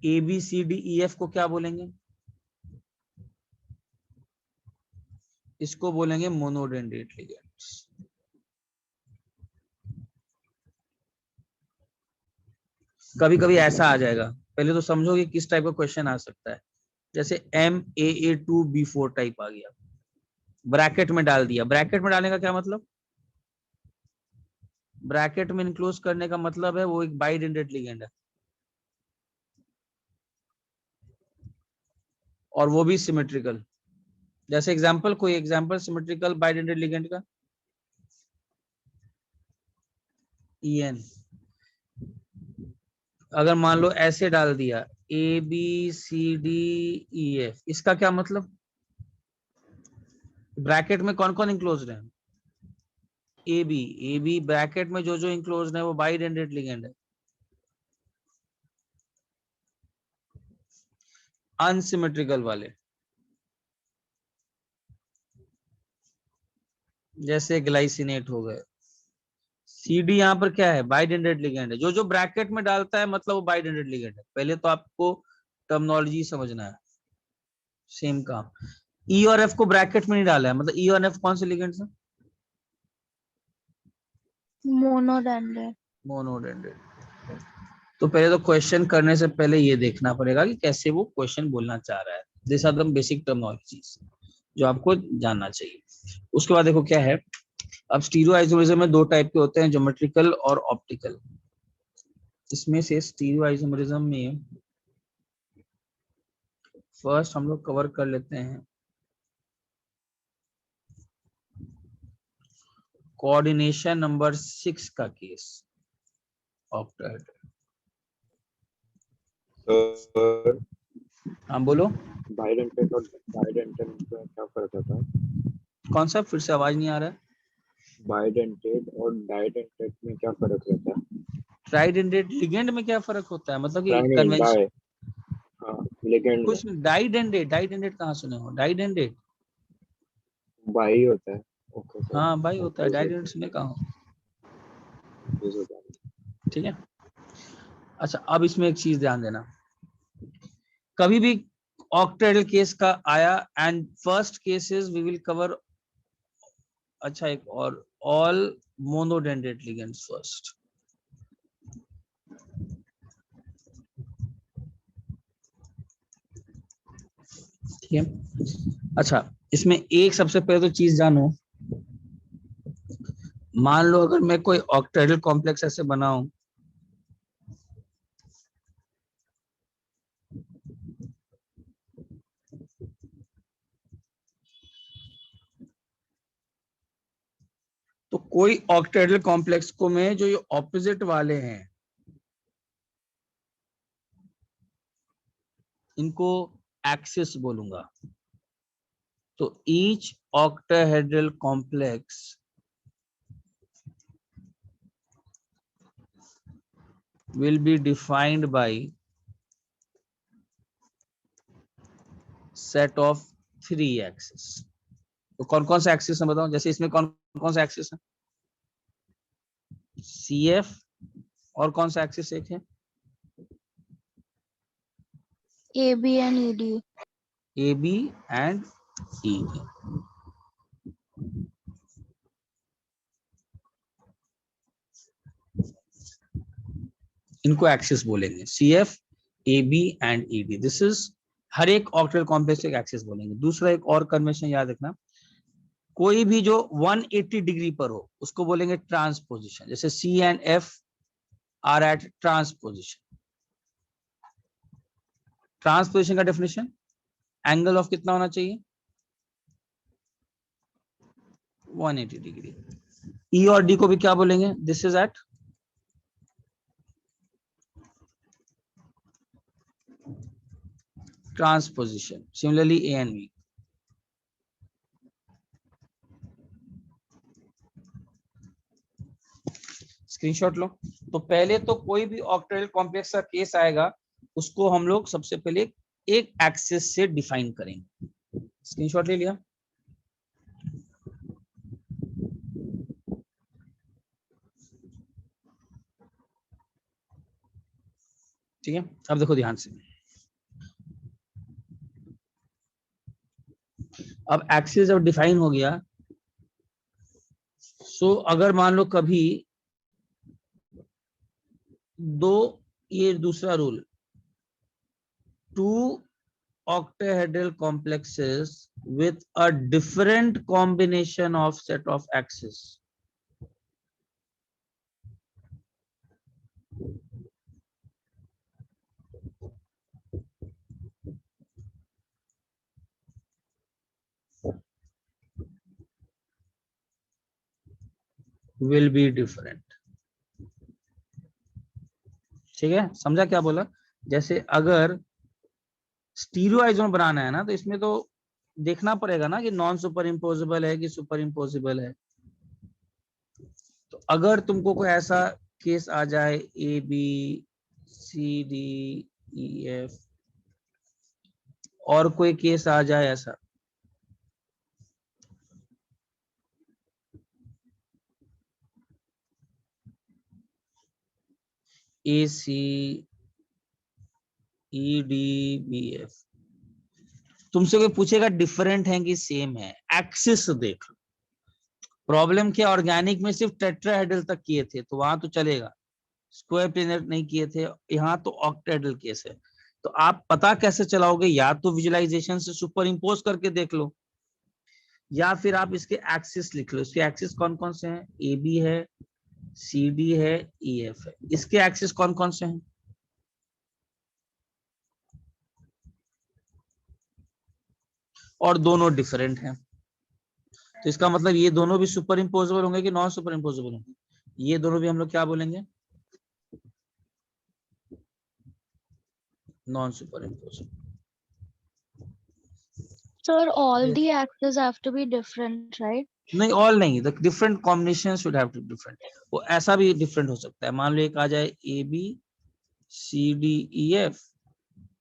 ABCDEF को क्या बोलेंगे? इसको बोलेंगे मोनोडेंड्रेट लिगेंड्स। कभी कभी ऐसा आ जाएगा, पहले तो समझोगे किस टाइप का क्वेश्चन आ सकता है। जैसे MAA2B4 टाइप आ गया, ब्रैकेट में डाल दिया। ब्रैकेट में डालने का क्या मतलब? ब्रैकेट में इनक्लोज करने का मतलब है वो एक बाइडेंड्रेट लिगेंड है, और वो भी सिमेट्रिकल। जैसे एग्जांपल, कोई एग्जांपल सिमेट्रिकल बाइडेंड्रेट लिगेंड का? EN। अगर मान लो ऐसे डाल दिया ABCDEF, इसका क्या मतलब? ब्रैकेट में कौन कौन इंक्लोज्ड है? ए बी ब्रैकेट में जो जो इंक्लोज्ड है वो बाइडेंडेट लिगेंड है। अनसिमेट्रिकल वाले जैसे ग्लाइसिनेट हो गए। सी डी यहाँ पर क्या है, बाइडेंडेट लिगेंड है। जो जो ब्रैकेट में डालता है मतलब वो बाइडेंडेट लिगेंड है। पहले तो आपको टर्मिनोलॉजी समझना है। सेम काम, ई और एफ को ब्रैकेट में नहीं डाला है, मतलब ई और एफ कौन से लिगेंड्स हैं? मोनोडेंड्रेट। मोनोडेंडेट। तो पहले तो क्वेश्चन करने से पहले ये देखना पड़ेगा कि कैसे वो क्वेश्चन बोलना चाह रहा है। This are the basic terminologies जो आपको जानना चाहिए। उसके बाद देखो क्या है, अब स्टीरियो आइसोमरिज्म में दो टाइप के होते हैं, ज्योमेट्रिकल और ऑप्टिकल। इसमें से स्टीरियो आइसोमरिज्म में फर्स्ट हम लोग कवर कर लेते हैं कोऑर्डिनेशन नंबर 6 का केस, ऑक्टाहेड्रल। सर हाँ बोलो, बाइडेंटेट और डाइडेंटेट में क्या फर्क होता है? कौन सा, फिर से आवाज नहीं आ रहा है। बाइडेंटेट और डाइडेंटेट में क्या फर्क रहता है? ट्राइडेंडेट लिगेंड में क्या फर्क होता है, मतलब कि नहीं, कन्वेंशन डाई, हाँ, लिगेंड कुछ डाइडेंडेट, डाइडेंडेट कहाँ सुने हो, डाइडेंडेट बाई होता है। ओके सर, हाँ भाई होता है, डाइडेंडेट सुने कहाँ हो। ठीक है, अच्छा अब इसमें एक चीज ध्यान देना, कभी भी ऑक्टेहेड्रल केस का आया and first cases we will cover, अच्छा एक और, ऑल मोनोडेंडेट लिगेंड्स फर्स्ट। ठीक है, अच्छा इसमें एक सबसे पहले तो चीज जानो, मान लो अगर मैं कोई ऑक्टेहेड्रल कॉम्प्लेक्स ऐसे बनाऊं, तो कोई ऑक्टेहेड्रल कॉम्प्लेक्स को मैं जो ये ऑपोजिट वाले हैं इनको एक्सिस बोलूंगा। तो each octahedral complex will be defined by set of 3 axes। तो कौन कौन सा एक्सिस है बताओ, जैसे इसमें कौन कौन सा एक्सिस है, CF, और कौन सा एक्सिस एक है, AB and ED। AB and ED। इनको एक्सिस बोलेंगे, CF, AB and ED। This is हर एक ऑक्टेहेड्रल कॉम्प्लेक्स एक एक्सिस बोलेंगे। दूसरा एक और कन्वेंशन याद रखना, कोई भी जो 180 डिग्री पर हो उसको बोलेंगे ट्रांसपोजिशन। जैसे C and F are at transposition. Transposition का डेफिनेशन, एंगल ऑफ कितना होना चाहिए, 180 डिग्री। E और D को भी क्या बोलेंगे, this is at trans position. Similarly A and B। Screenshot लो। तो पहले तो कोई भी ऑक्टेहेड्रल कॉम्प्लेक्स का केस आएगा उसको हम लोग सबसे पहले एक एक्सिस से डिफाइन करेंगे। स्क्रीनशॉट ले लिया, ठीक है। अब देखो ध्यान से, अब एक्सिस जब डिफाइन हो गया, सो अगर मान लो कभी दो, ये दूसरा rule, 2 octahedral complexes with a different combination of set of axes will be different। ठीक है, समझा क्या बोला, जैसे अगर स्टीरियो आइसोमर बनाना है ना तो इसमें तो देखना पड़ेगा ना कि नॉन सुपर इम्पोजिबल है कि सुपर इम्पोजिबल है। अगर तुमको कोई ऐसा केस आ जाए A B C D E F और कोई केस आ जाए ऐसा, A C E D B F, तुमसे कोई पूछेगा डिफरेंट है कि सेम है, एक्सिस देख लो। प्रॉब्लम क्या, ऑर्गेनिक में सिर्फ टेट्राहेड्रल तक किए थे तो वहां तो चलेगा, स्क्वायर प्लेनर नहीं किए थे, यहाँ तो ऑक्टाहेड्रल केस है। तो आप पता कैसे चलाओगे, या तो विजुअलाइजेशन से सुपर इम्पोज करके देख लो, या फिर आप इसके एक्सिस लिख लो। इसके एक्सिस कौन कौन से हैं, ए बी है, सी डी है, ई एफ है। इसके एक्सिस कौन कौन से हैं, और दोनों डिफरेंट हैं, तो इसका मतलब ये दोनों भी सुपर इम्पोजेबल होंगे कि नॉन सुपर इम्पोजेबल होंगे, ये दोनों भी हम लोग क्या बोलेंगे, non super imposable. Sir, all the axes have to be different, right? नहीं, ऑल नहीं, the different combination should have two different. वो ऐसा भी डिफरेंट हो सकता है, मान लो एक आ जाए A B C D E F,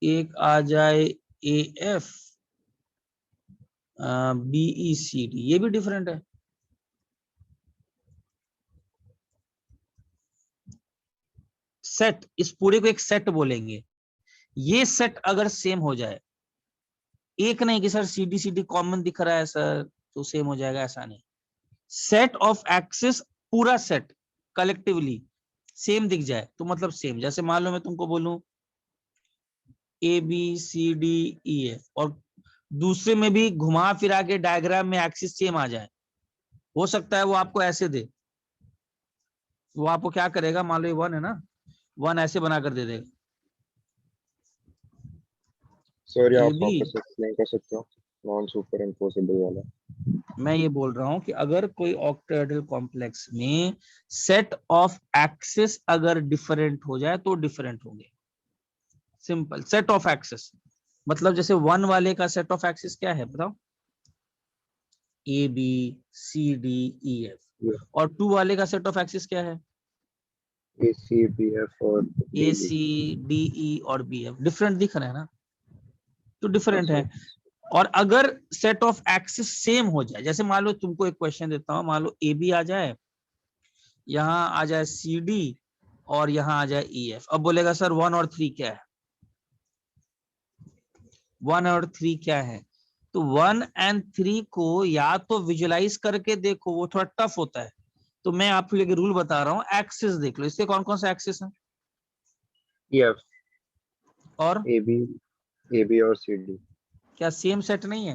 एक आ जाए A F B E C D, ये भी डिफरेंट है। सेट, इस पूरे को एक सेट बोलेंगे। ये सेट अगर सेम हो जाए, एक नहीं कि सर सी डी कॉमन दिख रहा है सर तो सेम हो जाएगा, ऐसा नहीं। सेट ऑफ एक्सिस पूरा सेट कलेक्टिवली सेम दिख जाए तो मतलब सेम। जैसे मान लो मैं तुमको बोलूं A B C D E F और दूसरे में भी घुमा फिरा के डायग्राम में एक्सिस सेम आ जाए, हो सकता है वो आपको ऐसे दे, वो आपको क्या करेगा, मान लो ये 1 है ना, 1 ऐसे बना कर दे देगा। सॉरी, ये आप भी वापस एक्सप्लेन कर सकते हो नॉन सुपर इम्पोसिबल वाला? मैं ये बोल रहा हूं कि अगर कोई ऑक्टाहेड्रल कॉम्प्लेक्स में सेट ऑफ एक्सिस अगर डिफरेंट हो जाए तो डिफरेंट होंगे। सिंपल, सेट ऑफ एक्सिस मतलब जैसे 1 वाले का सेट ऑफ एक्सिस क्या है बताओ, A B C D E F, और 2 वाले का सेट ऑफ एक्सिस क्या है, ए सी बी एफ और ए सी डी ई और बी एफ। डिफरेंट दिख रहा है ना, तो डिफरेंट है। और अगर सेट ऑफ एक्सिस सेम हो जाए, जैसे मान लो तुमको एक क्वेश्चन देता हूं, मान लो ए बी आ जाए, यहाँ आ जाए सी डी और यहाँ आ जाए ई एफ, अब बोलेगा सर 1 और 3 क्या है, 1 और 3 क्या है, तो 1 और 3 को या तो विजुअलाइज करके देखो, वो थोड़ा टफ होता है, तो मैं आपको लेके रूल बता रहा हूँ, एक्सिस देख लो। इसके कौन कौन से एक्सिस हैं, ई एफ और ए बी और सी डी। क्या सेम सेट नहीं है,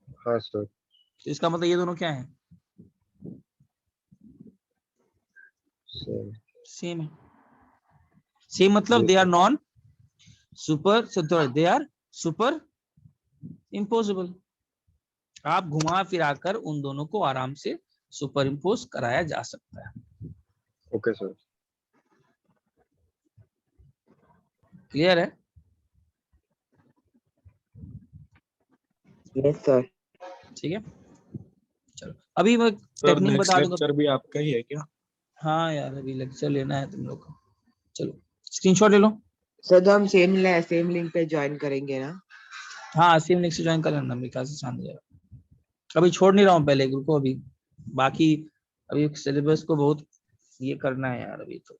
हाँ सर। तो इसका मतलब ये दोनों क्या है, सेम है। सेम मतलब they are non super, they are super impossible. आप घुमा फिरा कर उन दोनों को आराम से सुपर इम्पोज कराया जा सकता है। Okay sir. क्लियर है? Yes sir. ठीक है, चलो अभी मैं टेक्निक बता दूंगा। लेक्चर भी आपका ही है क्या? हाँ यार, अभी लेक्चर लेना है तुम लोग को। चलो स्क्रीनशॉट ले लो। सर तो हम सेम लिंक पे ज्वाइन करेंगे ना? हाँ, सेम लिंक से ज्वाइन कर लेना, मेरे ख्याल से शांत हो जाएगा। अभी छोड़ नहीं रहा हूँ, पहले ग्रुप को, अभी बाकी अभी सिलेबस को बहुत ये करना है यार। अभी तो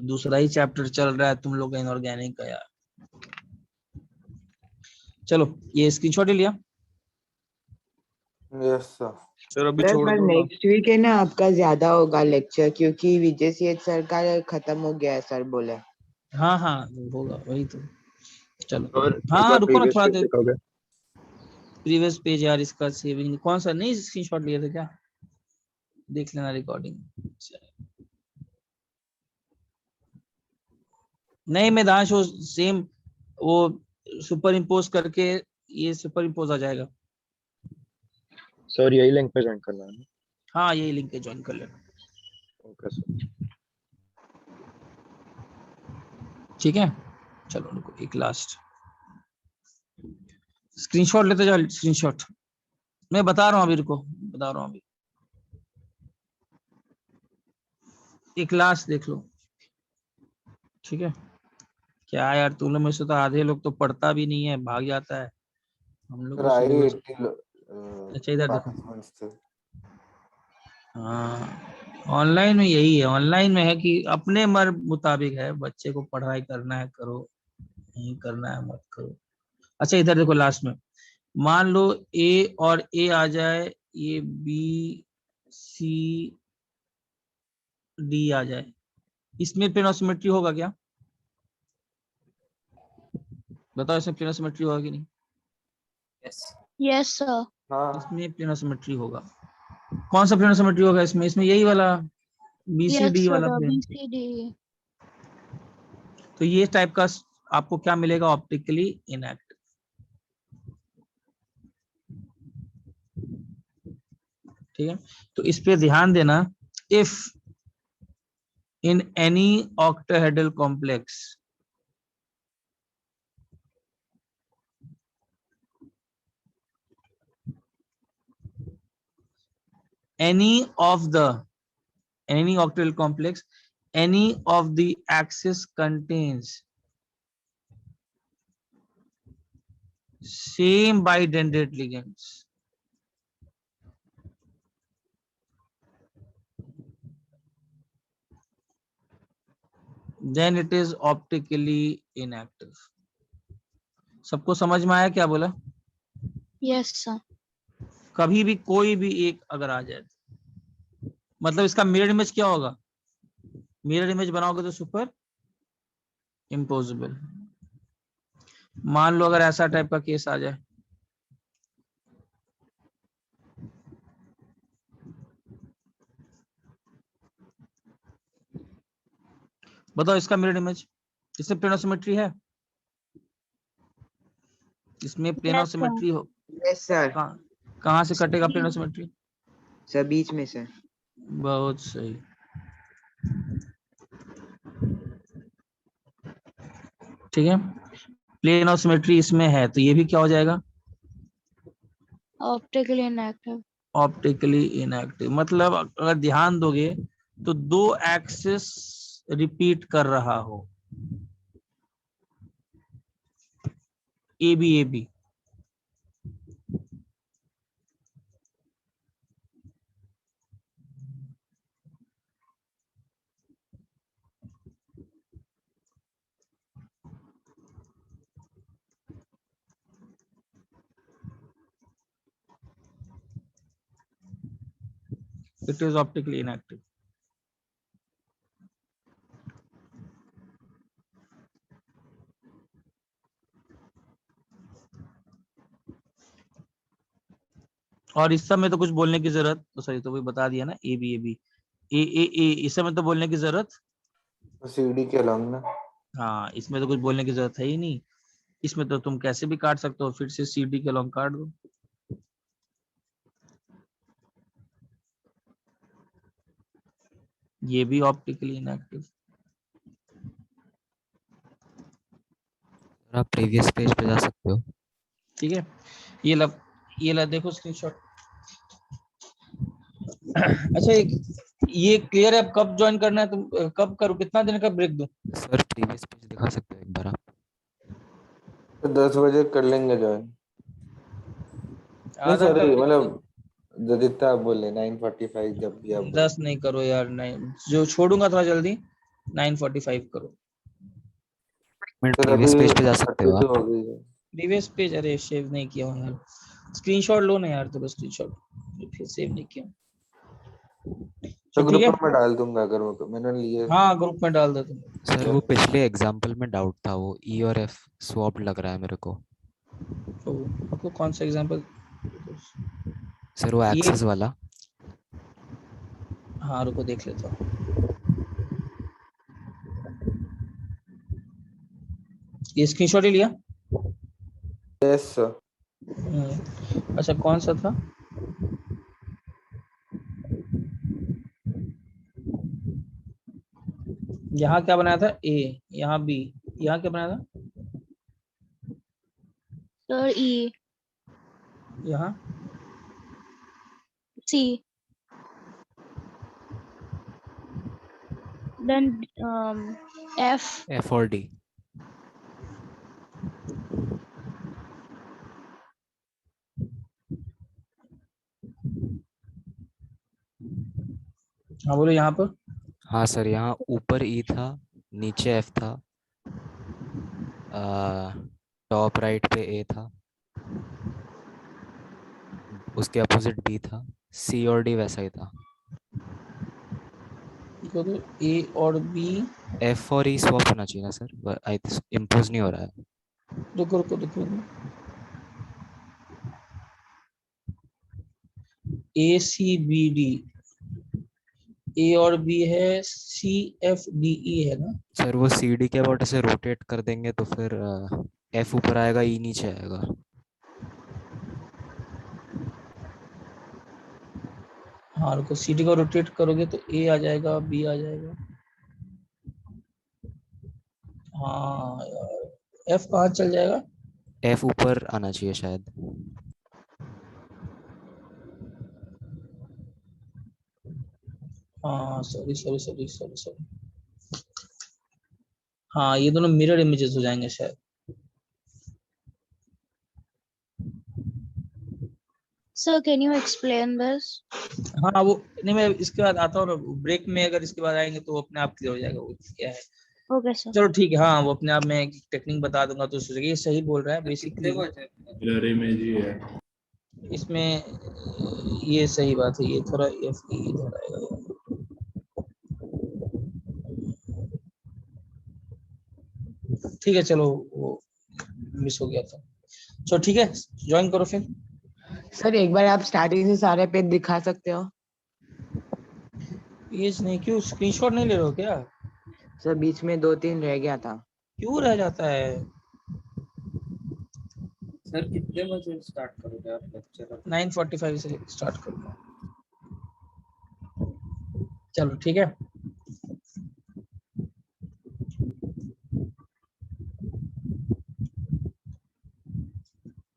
दूसरा ही चैप्टर चल रहा है तुम लोग का इनऑर्गेनिक का यार। चलो ये स्क्रीनशॉट ले लिया? Yes sir. सर अभी सर छोड़ पर दो ना। नेक्स्ट वीक है ना आपका ज्यादा होगा लेक्चर, क्योंकि विजय सी सर का खत्म हो गया है सर बोले। हाँ हाँ होगा, वही तो। चलो और हाँ रुको ना थोड़ा देर। दिखाओगे? प्रीवियस पेज यार, इसका सेविंग कौन सा, नहीं स्क्रीनशॉट लिए थे क्या, देख लेना रिकॉर्डिंग। नहीं मैदांश, वो सेम वो सुपर इम्पोज करके ये सुपर इम्पोज आ जाएगा। सर यही लिंक पे ज्वाइन करना है ना? हाँ यही लिंक पे ज्वाइन कर लेना। Okay sir. ठीक है, चलो रुको एक लास्ट स्क्रीनशॉट लेते जाओ। स्क्रीनशॉट मैं बता रहा हूँ अभी, रुको बता रहा हूँ अभी। एक लास्ट देख लो, ठीक है। क्या यार, तुम लोग में से तो आधे लोग तो पढ़ता भी नहीं है, भाग जाता है। हम लोग सर को आई शुरू से। 80 अच्छा इधर देखो, पार्टिसिपेंट्स थे। हाँ ऑनलाइन में यही है, ऑनलाइन में है कि अपने मर मुताबिक है, बच्चे को पढ़ाई करना है करो, नहीं करना है मत करो। अच्छा इधर देखो लास्ट में, मान लो ए और ए आ जाए, ये बी सी डी आ जाए, इसमें प्लेन ऑफ सिमेट्री होगा क्या? बताओ इसमें प्लेन ऑफ सिमेट्री होगा कि नहीं? Yes, sir. हाँ इसमें प्लेन ऑफ सिमेट्री होगा। कौन सा प्लेन ऑफ सिमेट्री होगा इसमें? इसमें यही वाला Yes, BCD sir. वाला प्लेन। BCD. तो ये टाइप का आपको क्या मिलेगा? Optically inactive. ठीक है, तो इस पे ध्यान देना। If in any octahedral complex any octal complex, any of the axis contains same bidentate ligands, then it is optically inactive. सबको समझ में आया क्या बोला? Yes, sir. कभी भी कोई भी एक अगर आ जाए, मतलब इसका मिरर इमेज क्या होगा? मिरर इमेज बनाओगे तो सुपर इम्पोजिबल। मान लो अगर ऐसा टाइप का केस आ जाए, बताओ इसका मिरर इमेज, इसमें प्लेन ऑफ सिमेट्री है? इसमें plane of Yes, sir. Symmetry हो, यस सर। कहाँ से कटेगा प्लेन ऑफ सिमेट्री? सर बीच में सर। बहुत सही। ठीक है, प्लेन ऑफ सिमेट्री इसमें है, तो ये भी क्या हो जाएगा? Optically inactive. Optically inactive. मतलब अगर ध्यान दोगे तो दो एक्सिस रिपीट कर रहा हो, A B, it is optically inactive. और इस समय तो कुछ बोलने की जरूरत, तो सही तो वही बता दिया ना, ए बी, ए इस समय तो बोलने की जरूरत, सीडी के अलॉन्ग ना। हाँ इसमें तो कुछ बोलने की जरूरत है ही नहीं। इसमें तो तुम कैसे भी काट सकते हो, फिर से CD के लॉन्ग काट दो। ये भी ऑप्टिकली इनएक्टिव। आप प्रीवियस पेज पे जा सकते हो। ठीक है, ये ला देखो स्क्रीनशॉट। अच्छा ये क्लियर है? अब कब ज्वाइन करना है? तुम कब करो? कितना दिन का ब्रेक दूं? सर प्रीवियस पेज दिखा सकते हो एक बार आप? तो 10 बजे कर लेंगे ज्वाइन। नहीं आधा सर कर मतलब जितना आप बोले 9:45 जब भी आप 10 नहीं करो यार, नहीं जो छोड़ूंगा थोड़ा जल्दी, 9:45 करो। मिनट सर प्रीवियस अभी पेज पे जा सकते हो 32 आप? हो गई है। प्रीवियस पेज, अरे सेव नहीं किया हूँ यार, स्क्रीनशॉट लो ना यार, तो बस स्क्रीनशॉट, फिर सेव नहीं किया। तो ठीक ग्रुप है, में डाल दूंगा अगर मैंने लिए। हाँ ग्रुप में डाल दो तुम। सर वो पिछले एग्जाम्पल में डाउट था, वो E और F स्वैप्ड लग रहा है मेरे को। तो आपको कौन सा एग्जांपल? सर वो ये एक्सेस वाला। हाँ रुको देख लेता हूँ। ये स्क्रीनशॉट ही लिया? Yes sir. अच्छा कौन सा था? यहाँ क्या बनाया था? A, यहाँ B, यहाँ क्या बनाया था? Sir, E. यहाँ C. Then F. F और D. हाँ बोलो यहाँ पर। हाँ सर, यहाँ ऊपर E था, नीचे F था, टॉप राइट पे A था, उसके अपोजिट B था, C और D वैसा ही था। देखो तो A और B। F और E स्वैप होना चाहिए ना सर, इम्पोज नहीं हो रहा है। रुको रुको रुको, ACBD, A और B है, CFDE है ना। सर वो CD के अबाउट ऐसे रोटेट कर देंगे तो फिर F ऊपर आएगा, E नीचे आएगा। हाँ रुको, CD को रोटेट करोगे तो A आ जाएगा, B आ जाएगा। हाँ यार, F कहाँ चल जाएगा? F ऊपर आना चाहिए शायद। हाँ sorry sorry sorry sorry sorry, हाँ ये दोनों मिरर इमेजेस हो जाएंगे शायद। Sir, can you explain this? हाँ वो नहीं, मैं इसके बाद आता हूँ ना ब्रेक में, अगर इसके बाद आएंगे तो वो अपने आप क्लियर हो जाएगा वो क्या है। Okay, sir. चलो ठीक है, हाँ वो अपने आप में टेक्निक बता दूंगा तो सोचेगा ये सही बोल रहा है बेसिकली। मिरर इमेज ही है। इसमें ये सही बात है, ये थोड़ा F इधर आएगा। ठीक है चलो, वो मिस हो गया था। चलो ठीक है, ज्वाइन करो फिर। सर एक बार आप स्टार्टिंग से सारे पेज दिखा सकते हो? पेज नहीं, क्यों स्क्रीनशॉट नहीं ले रहे हो क्या? सर बीच में 2-3 रह गया था। क्यों रह जाता है? सर कितने बजे स्टार्ट करोगे आप लेक्चर? 9:45 से स्टार्ट करूंगा। चलो ठीक है।